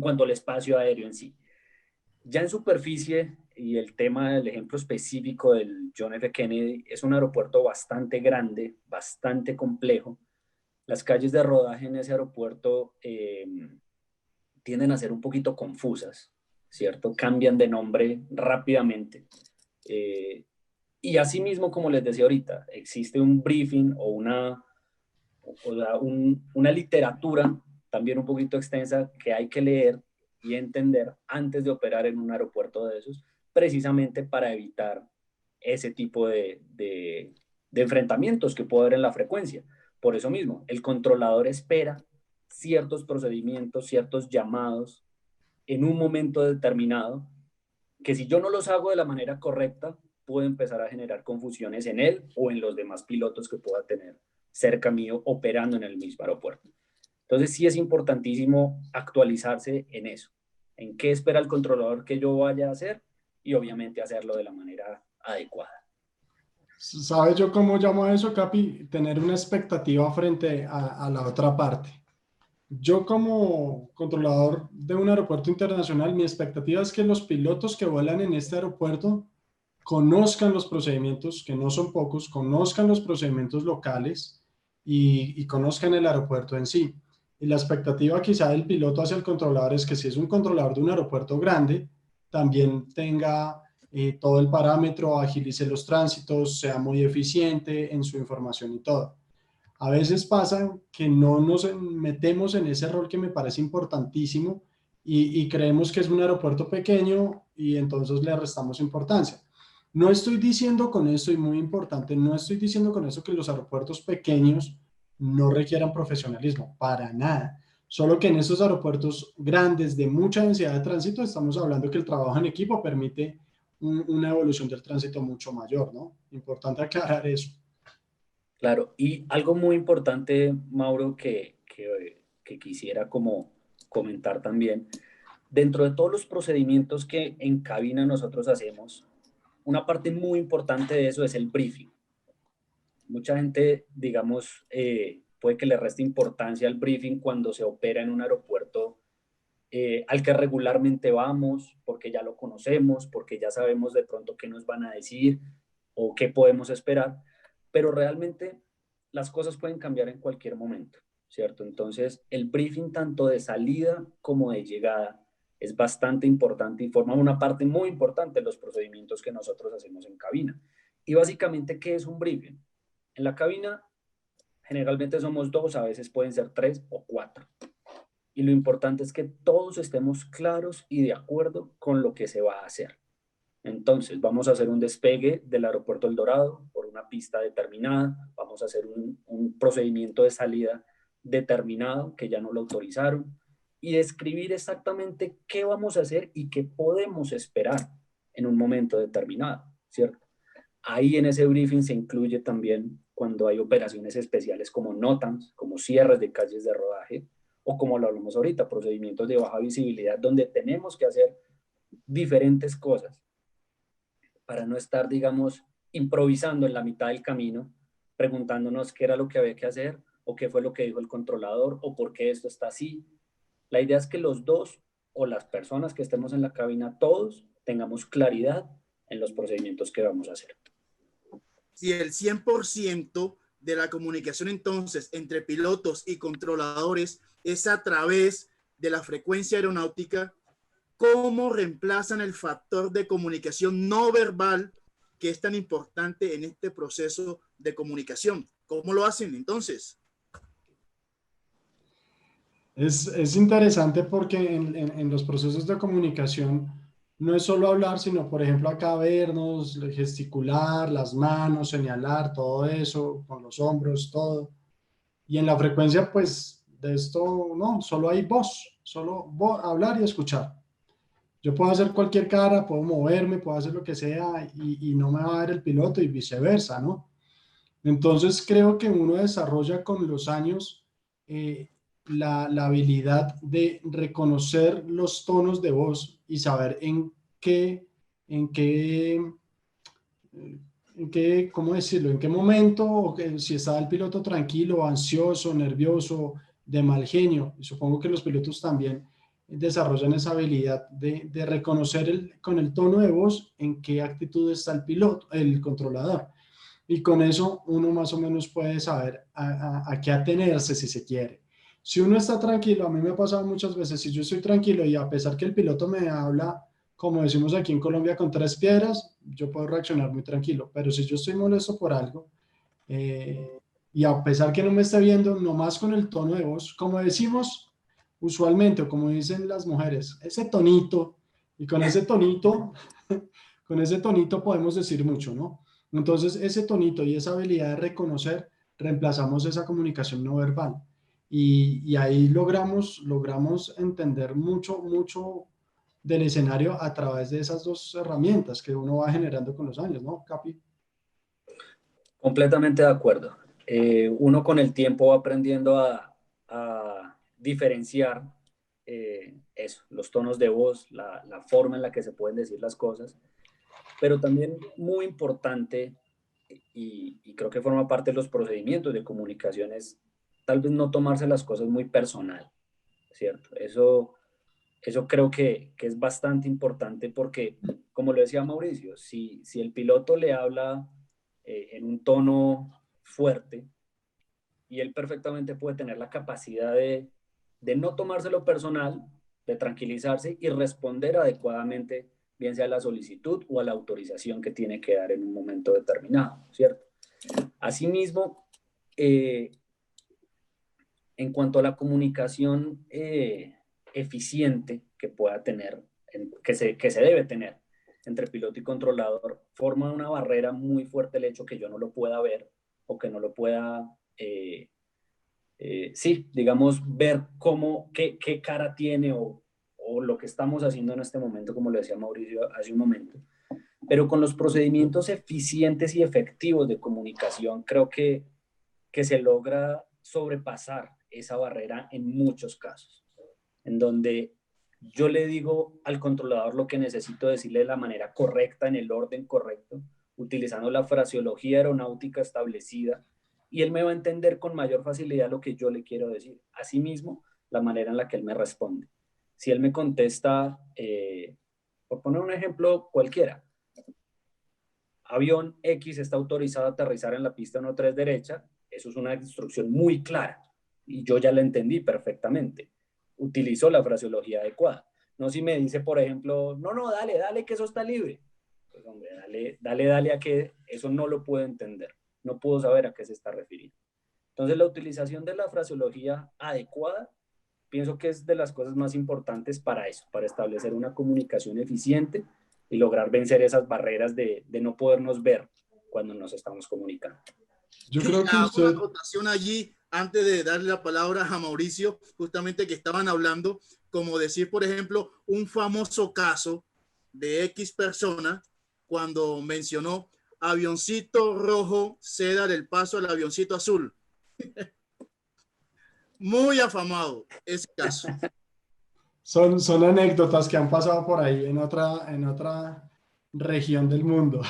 cuanto al espacio aéreo en sí. Ya en superficie, y el tema del ejemplo específico del John F. Kennedy, es un aeropuerto bastante grande, bastante complejo. Las calles de rodaje en ese aeropuerto tienden a ser un poquito confusas, ¿cierto? Cambian de nombre rápidamente. Y asimismo, como les decía ahorita, existe un briefing o una literatura también un poquito extensa que hay que leer y entender antes de operar en un aeropuerto de esos, precisamente para evitar ese tipo de enfrentamientos que puede haber en la frecuencia. Por eso mismo, el controlador espera ciertos procedimientos, ciertos llamados en un momento determinado, que si yo no los hago de la manera correcta, puede empezar a generar confusiones en él o en los demás pilotos que pueda tener cerca mío operando en el mismo aeropuerto. Entonces sí es importantísimo actualizarse en eso, en qué espera el controlador que yo vaya a hacer y obviamente hacerlo de la manera adecuada. ¿Sabes yo cómo llamo a eso, Capi? Tener una expectativa frente a la otra parte. Yo como controlador de un aeropuerto internacional, mi expectativa es que los pilotos que vuelan en este aeropuerto conozcan los procedimientos, que no son pocos, conozcan los procedimientos locales y conozcan el aeropuerto en sí. Y la expectativa quizá del piloto hacia el controlador es que si es un controlador de un aeropuerto grande, también tenga todo el parámetro, agilice los tránsitos, sea muy eficiente en su información y todo. A veces pasa que no nos metemos en ese rol que me parece importantísimo y creemos que es un aeropuerto pequeño y entonces le restamos importancia. No estoy diciendo con esto, y muy importante, no estoy diciendo con eso que los aeropuertos pequeños no requieran profesionalismo, para nada. Solo que en estos aeropuertos grandes de mucha densidad de tránsito estamos hablando que el trabajo en equipo permite una evolución del tránsito mucho mayor, ¿no? Importante aclarar eso. Claro, y algo muy importante, Mauro, que quisiera como comentar también, Dentro de todos los procedimientos que en cabina nosotros hacemos, una parte muy importante de eso es el briefing. Mucha gente, digamos, puede que le reste importancia al briefing cuando se opera en un aeropuerto al que regularmente vamos, porque ya lo conocemos, porque ya sabemos de pronto qué nos van a decir o qué podemos esperar, pero realmente las cosas pueden cambiar en cualquier momento, ¿cierto? Entonces, el briefing tanto de salida como de llegada es bastante importante y forma una parte muy importante de los procedimientos que nosotros hacemos en cabina. Y básicamente, ¿qué es un briefing? En la cabina generalmente somos 2, a veces pueden ser 3 o 4. Y lo importante es que todos estemos claros y de acuerdo con lo que se va a hacer. Entonces, vamos a hacer un despegue del aeropuerto El Dorado por una pista determinada, vamos a hacer un procedimiento de salida determinado que ya no lo autorizaron y describir exactamente qué vamos a hacer y qué podemos esperar en un momento determinado, ¿cierto? Ahí en ese briefing se incluye también cuando hay operaciones especiales como NOTAMs, como cierres de calles de rodaje, o como lo hablamos ahorita, procedimientos de baja visibilidad, donde tenemos que hacer diferentes cosas para no estar, digamos, improvisando en la mitad del camino, preguntándonos qué era lo que había que hacer, o qué fue lo que dijo el controlador, o por qué esto está así. La idea es que los dos, o las personas que estemos en la cabina, todos tengamos claridad en los procedimientos que vamos a hacer. Si el 100% de la comunicación entonces entre pilotos y controladores es a través de la frecuencia aeronáutica, ¿cómo reemplazan el factor de comunicación no verbal que es tan importante en este proceso de comunicación? ¿Cómo lo hacen entonces? Es interesante porque en los procesos de comunicación no es solo hablar, sino, por ejemplo, acá vernos, gesticular, las manos, señalar, todo eso, con los hombros, todo. Y en la frecuencia, pues, de esto, no, solo hay voz, solo hablar y escuchar. Yo puedo hacer cualquier cara, puedo moverme, puedo hacer lo que sea y no me va a ver el piloto y viceversa, ¿no? Entonces creo que uno desarrolla con los años la habilidad de reconocer los tonos de voz y saber en qué, ¿cómo decirlo? En qué momento, o si estaba el piloto tranquilo, ansioso, nervioso, de mal genio. Y supongo que los pilotos también desarrollan esa habilidad de reconocer con el tono de voz en qué actitud está el piloto, el controlador. Y con eso uno más o menos puede saber a qué atenerse si se quiere. Si uno está tranquilo, a mí me ha pasado muchas veces, si yo estoy tranquilo y a pesar que el piloto me habla, como decimos aquí en Colombia, con 3 piedras, yo puedo reaccionar muy tranquilo. Pero si yo estoy molesto por algo y a pesar que no me esté viendo, nomás con el tono de voz, como decimos usualmente o como dicen las mujeres, ese tonito, y con ese tonito, con ese tonito podemos decir mucho, ¿no? Entonces, ese tonito y esa habilidad de reconocer, reemplazamos esa comunicación no verbal. Y ahí logramos entender mucho del escenario a través de esas 2 herramientas que uno va generando con los años, ¿no, Capi? Completamente de acuerdo. Uno con el tiempo va aprendiendo a diferenciar eso, los tonos de voz, la forma en la que se pueden decir las cosas, pero también muy importante, y creo que forma parte de los procedimientos de comunicación, es tal vez no tomarse las cosas muy personal, ¿cierto? Eso creo que es bastante importante porque, como lo decía Mauricio, si el piloto le habla en un tono fuerte y él perfectamente puede tener la capacidad de no tomárselo personal, de tranquilizarse y responder adecuadamente, bien sea a la solicitud o a la autorización que tiene que dar en un momento determinado, ¿cierto? Asimismo, en cuanto a la comunicación eficiente que pueda tener, que se debe tener entre piloto y controlador, forma una barrera muy fuerte el hecho que yo no lo pueda ver o que no lo pueda, sí, digamos, ver qué cara tiene o lo que estamos haciendo en este momento, como le decía Mauricio hace un momento. Pero con los procedimientos eficientes y efectivos de comunicación, creo que se logra sobrepasar esa barrera en muchos casos, en donde yo le digo al controlador lo que necesito decirle de la manera correcta, en el orden correcto, utilizando la fraseología aeronáutica establecida, y él me va a entender con mayor facilidad lo que yo le quiero decir. Asimismo, la manera en la que él me responde. Si él me contesta, por poner un ejemplo cualquiera, avión X está autorizado a aterrizar en la pista 13 derecha, eso es una instrucción muy clara y yo ya la entendí perfectamente. Utilizó la fraseología adecuada. No si me dice, por ejemplo, no, dale, que eso está libre. Pues hombre, dale a que eso no lo puedo entender. No puedo saber a qué se está refiriendo. Entonces, la utilización de la fraseología adecuada, pienso que es de las cosas más importantes para eso, para establecer una comunicación eficiente y lograr vencer esas barreras de no podernos ver cuando nos estamos comunicando. Yo creo que Hago una usted... acotación allí antes de darle la palabra a Mauricio, justamente que estaban hablando, como decir, por ejemplo, un famoso caso de X persona cuando mencionó avioncito rojo ceda del paso al avioncito azul. Muy afamado ese caso. Son anécdotas que han pasado por ahí en otra región del mundo.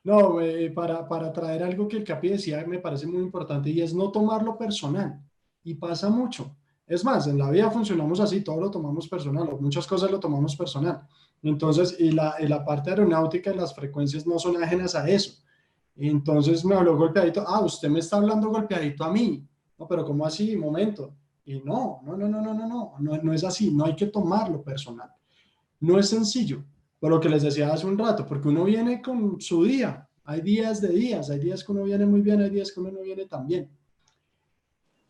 No, para traer algo que el Capi decía me parece muy importante y es no tomarlo personal. Y pasa mucho. Es más, en la vida funcionamos así, todo lo tomamos personal, o muchas cosas lo tomamos personal. Entonces, y la parte aeronáutica, las frecuencias no son ajenas a eso. Entonces me habló golpeadito, usted me está hablando golpeadito a mí. No, pero ¿cómo así? Momento. Y no es así, no hay que tomarlo personal. No es sencillo, por lo que les decía hace un rato, porque uno viene con su día. Hay días de días, hay días que uno viene muy bien, hay días que uno no viene tan bien.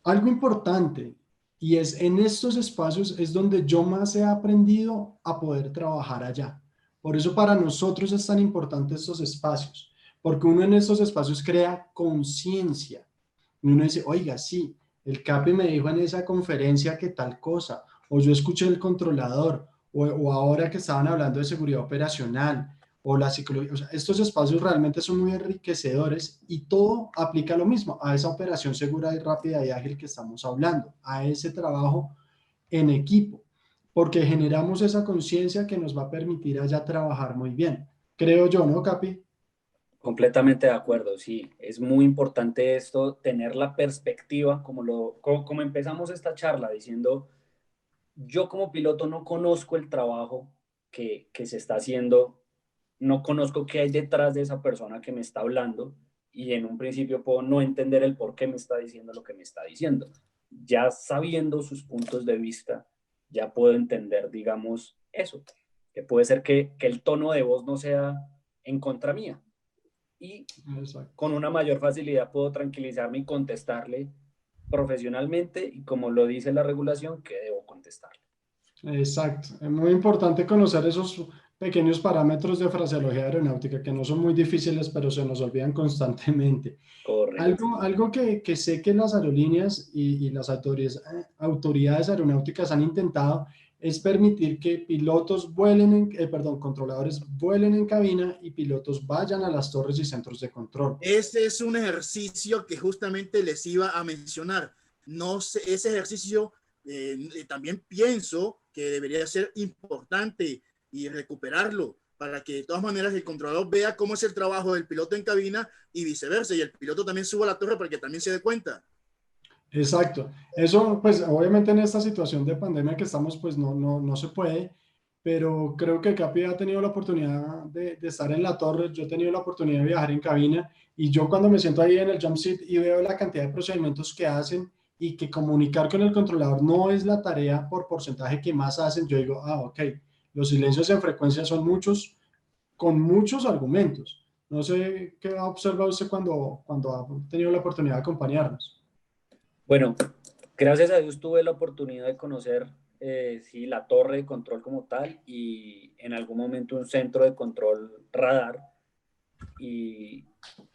Algo importante, y es en estos espacios es donde yo más he aprendido a poder trabajar allá. Por eso para nosotros es tan importante estos espacios, porque uno en estos espacios crea conciencia. Y uno dice, oiga, sí, el CAPI me dijo en esa conferencia que tal cosa, o yo escuché el controlador, o ahora que estaban hablando de seguridad operacional, o la psicología, o sea, estos espacios realmente son muy enriquecedores y todo aplica lo mismo a esa operación segura y rápida y ágil que estamos hablando, a ese trabajo en equipo, porque generamos esa conciencia que nos va a permitir allá trabajar muy bien. Creo yo, ¿no, Capi? Completamente de acuerdo, sí. Es muy importante esto, tener la perspectiva, como empezamos esta charla diciendo, yo como piloto no conozco el trabajo que se está haciendo, no conozco qué hay detrás de esa persona que me está hablando y en un principio puedo no entender el por qué me está diciendo lo que me está diciendo. Ya sabiendo sus puntos de vista, ya puedo entender, digamos, eso, que puede ser que el tono de voz no sea en contra mía y Exacto. con una mayor facilidad puedo tranquilizarme y contestarle profesionalmente y como lo dice la regulación, que debo contestarle. Exacto. Es muy importante conocer esos pequeños parámetros de fraseología aeronáutica que no son muy difíciles, pero se nos olvidan constantemente. Correcto. Algo que sé que las aerolíneas y las autoridades aeronáuticas han intentado es permitir que pilotos controladores vuelen en cabina y pilotos vayan a las torres y centros de control. Ese es un ejercicio que justamente les iba a mencionar. No sé, ese ejercicio también pienso que debería ser importante y recuperarlo para que de todas maneras el controlador vea cómo es el trabajo del piloto en cabina y viceversa, y el piloto también suba a la torre para que también se dé cuenta. Exacto. Eso, pues obviamente en esta situación de pandemia que estamos, pues no se puede, pero creo que Capi ha tenido la oportunidad de estar en la torre, yo he tenido la oportunidad de viajar en cabina y yo cuando me siento ahí en el jump seat y veo la cantidad de procedimientos que hacen y que comunicar con el controlador no es la tarea por porcentaje que más hacen, yo digo, ok, los silencios en frecuencia son muchos, con muchos argumentos. No sé qué ha observado usted cuando ha tenido la oportunidad de acompañarnos. Bueno, gracias a Dios tuve la oportunidad de conocer sí, la torre de control como tal y en algún momento un centro de control radar. Y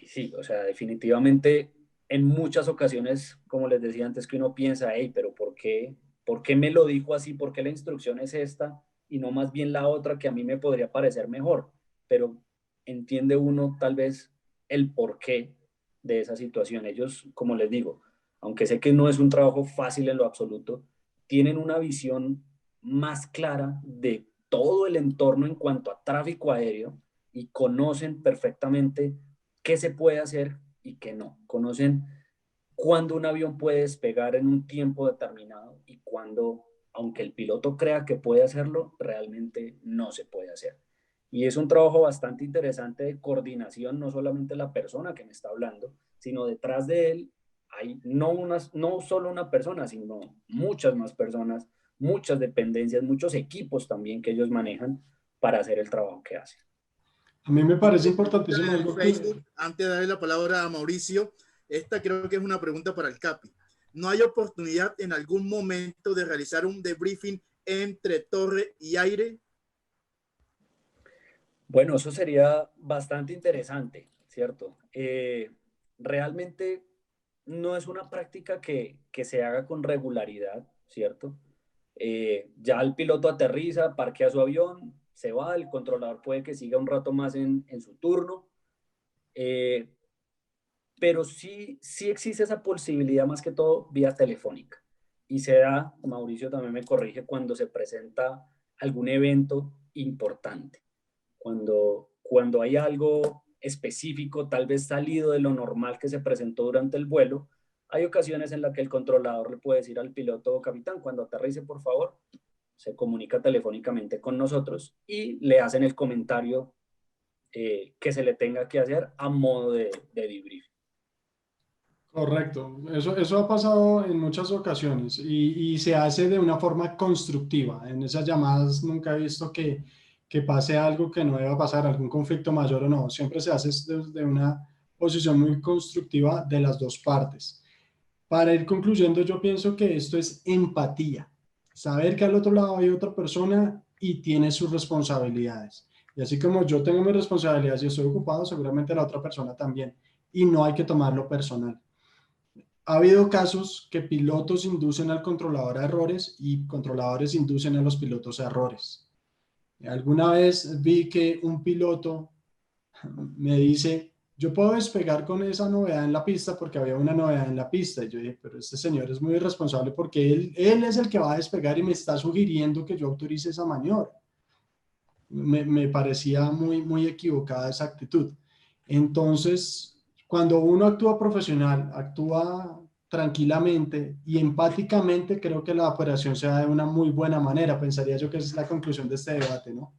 sí, o sea, definitivamente en muchas ocasiones, como les decía antes, que uno piensa, hey, pero ¿por qué me lo dijo así? ¿Por qué la instrucción es esta y no más bien la otra que a mí me podría parecer mejor? Pero entiende uno tal vez el porqué de esa situación. Ellos, como les digo, aunque sé que no es un trabajo fácil en lo absoluto, tienen una visión más clara de todo el entorno en cuanto a tráfico aéreo y conocen perfectamente qué se puede hacer y qué no. Conocen cuándo un avión puede despegar en un tiempo determinado y cuándo, aunque el piloto crea que puede hacerlo, realmente no se puede hacer. Y es un trabajo bastante interesante de coordinación, no solamente la persona que me está hablando, sino detrás de él hay no solo una persona, sino muchas más personas, muchas dependencias, muchos equipos también que ellos manejan para hacer el trabajo que hacen. A mí me parece importantísimo En algo Facebook, antes de darle la palabra a Mauricio, esta creo que es una pregunta para el Capi. ¿No hay oportunidad en algún momento de realizar un debriefing entre torre y aire? Bueno, eso sería bastante interesante, ¿cierto? Realmente no es una práctica que se haga con regularidad, ¿cierto? Ya el piloto aterriza, parquea su avión, se va, el controlador puede que siga un rato más en su turno, eh, pero sí existe esa posibilidad más que todo vía telefónica. Y se da, Mauricio también me corrige, cuando se presenta algún evento importante, cuando hay algo específico, tal vez salido de lo normal que se presentó durante el vuelo. Hay ocasiones en las que el controlador le puede decir al piloto: capitán, cuando aterrice, por favor, se comunica telefónicamente con nosotros y le hacen el comentario que se le tenga que hacer a modo de debrief. correcto. Eso ha pasado en muchas ocasiones y se hace de una forma constructiva. En esas llamadas nunca he visto que pase algo que no deba pasar, algún conflicto mayor o no. Siempre se hace desde una posición muy constructiva de las dos partes. Para ir concluyendo, yo pienso que esto es empatía. Saber que al otro lado hay otra persona y tiene sus responsabilidades. Y así como yo tengo mis responsabilidades y estoy ocupado, seguramente la otra persona también. Y no hay que tomarlo personal. Ha habido casos que pilotos inducen al controlador a errores y controladores inducen a los pilotos a errores. Alguna vez vi que un piloto me dice: yo puedo despegar con esa novedad en la pista porque había una novedad en la pista. Y yo dije: pero este señor es muy irresponsable porque él es el que va a despegar y me está sugiriendo que yo autorice esa maniobra. Me parecía muy equivocada esa actitud. Entonces, cuando uno actúa profesional, actúa tranquilamente y empáticamente, creo que la operación se da de una muy buena manera. Pensaría yo que esa es la conclusión de este debate, ¿no,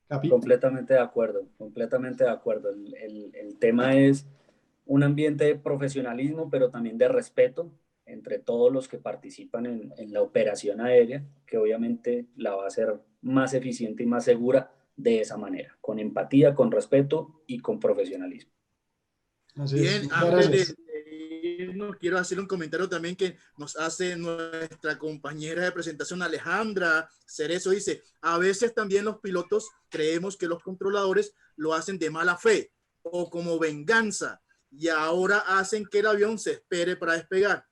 Capi? Completamente de acuerdo, completamente de acuerdo. El tema es un ambiente de profesionalismo, pero también de respeto entre todos los que participan en la operación aérea, que obviamente la va a hacer más eficiente y más segura de esa manera, con empatía, con respeto y con profesionalismo. Así es. Bien, Muchas antes gracias. de irnos, quiero hacer un comentario también que nos hace nuestra compañera de presentación, Alejandra Cerezo. Dice: a veces también los pilotos creemos que los controladores lo hacen de mala fe o como venganza y ahora hacen que el avión se espere para despegar.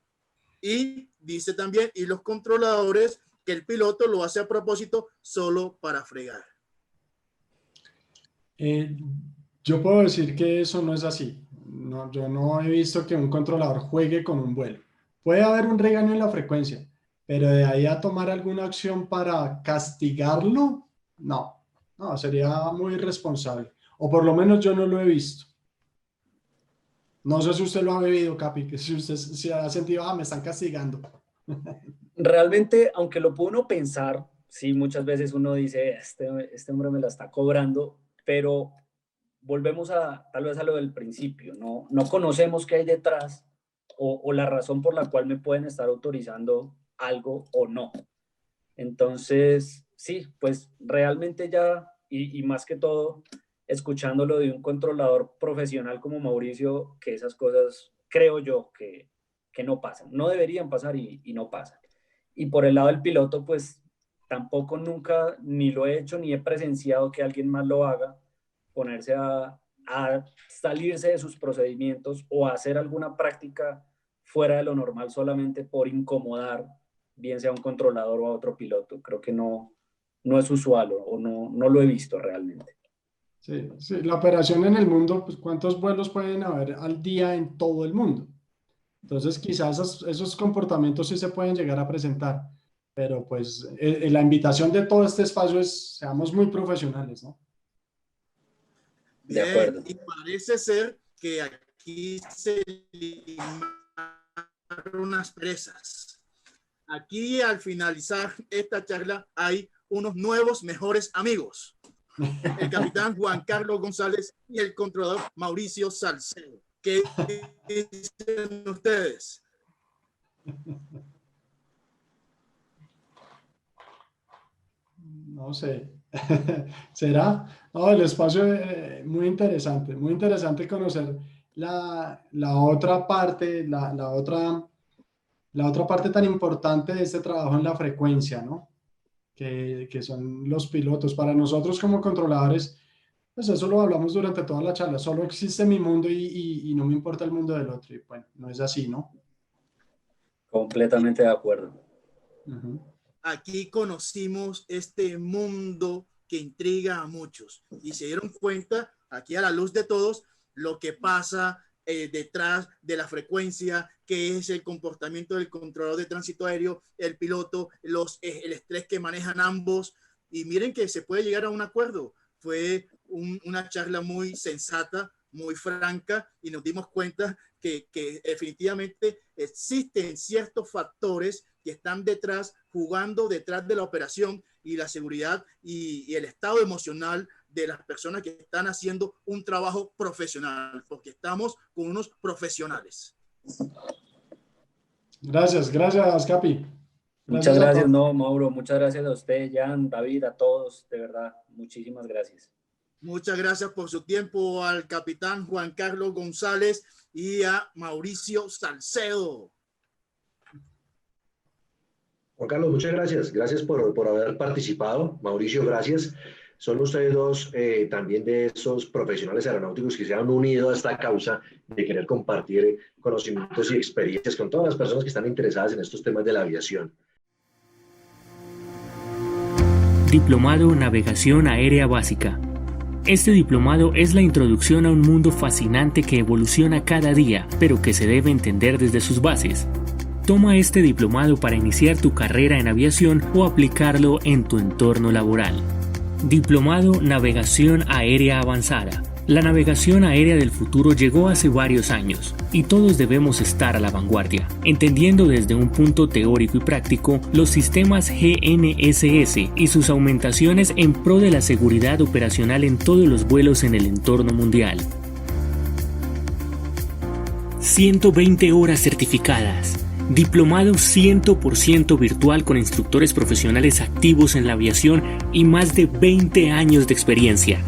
Y dice también, y los controladores, que el piloto lo hace a propósito solo para fregar. Eh, yo puedo decir que eso no es así. No, yo no he visto que un controlador juegue con un vuelo. Puede haber un regaño en la frecuencia, pero de ahí a tomar alguna acción para castigarlo, no, sería muy irresponsable. O por lo menos yo no lo he visto. No sé si usted lo ha vivido, Capi, que si usted se ha sentido: me están castigando. Realmente, aunque lo puede uno pensar, sí, muchas veces uno dice: este hombre me la está cobrando, pero volvemos tal vez a lo del principio, no conocemos qué hay detrás o la razón por la cual me pueden estar autorizando algo o no. Entonces, sí, pues realmente ya, y más que todo, escuchándolo de un controlador profesional como Mauricio, que esas cosas creo yo que no pasan, no deberían pasar y no pasan. Y por el lado del piloto, pues tampoco nunca ni lo he hecho ni he presenciado que alguien más lo haga, ponerse a salirse de sus procedimientos o a hacer alguna práctica fuera de lo normal solamente por incomodar, bien sea a un controlador o a otro piloto. Creo que no es usual o no lo he visto realmente. Sí, sí, la operación en el mundo, pues ¿cuántos vuelos pueden haber al día en todo el mundo? Entonces, quizás esos comportamientos sí se pueden llegar a presentar, pero pues la invitación de todo este espacio es, seamos muy profesionales, ¿no? De acuerdo. Y parece ser que aquí se limaron unas presas. Aquí al finalizar esta charla hay unos nuevos mejores amigos. El capitán Juan Carlos González y el controlador Mauricio Salcedo. ¿Qué dicen ustedes? No sé. ¿Será? No, el espacio es muy interesante conocer la otra parte, la otra parte tan importante de este trabajo en la frecuencia, ¿no? Que son los pilotos. Para nosotros como controladores, pues eso lo hablamos durante toda la charla, solo existe mi mundo y no me importa el mundo del otro. Y bueno, no es así, ¿no? Completamente de acuerdo. Uh-huh. Aquí conocimos este mundo que intriga a muchos y se dieron cuenta, aquí a la luz de todos, lo que pasa detrás de la frecuencia, que es el comportamiento del controlador de tránsito aéreo, el piloto, el estrés que manejan ambos. Y miren que se puede llegar a un acuerdo. Fue una charla muy sensata, muy franca, y nos dimos cuenta que definitivamente existen ciertos factores que están jugando detrás de la operación y la seguridad y el estado emocional de las personas que están haciendo un trabajo profesional, porque estamos con unos profesionales. Gracias, Capi. Muchas gracias, no, Mauro, muchas gracias a usted, Jan, David, a todos, de verdad, muchísimas gracias. Muchas gracias por su tiempo al capitán Juan Carlos González y a Mauricio Salcedo. Juan Carlos, muchas gracias. Gracias por haber participado. Mauricio, gracias. Son ustedes dos también de esos profesionales aeronáuticos que se han unido a esta causa de querer compartir conocimientos y experiencias con todas las personas que están interesadas en estos temas de la aviación. Diplomado Navegación Aérea Básica. Este diplomado es la introducción a un mundo fascinante que evoluciona cada día, pero que se debe entender desde sus bases. Toma este diplomado para iniciar tu carrera en aviación o aplicarlo en tu entorno laboral. Diplomado Navegación Aérea Avanzada. La navegación aérea del futuro llegó hace varios años y todos debemos estar a la vanguardia, entendiendo desde un punto teórico y práctico los sistemas GNSS y sus aumentaciones en pro de la seguridad operacional en todos los vuelos en el entorno mundial. 120 horas certificadas. Diplomado 100% virtual con instructores profesionales activos en la aviación y más de 20 años de experiencia.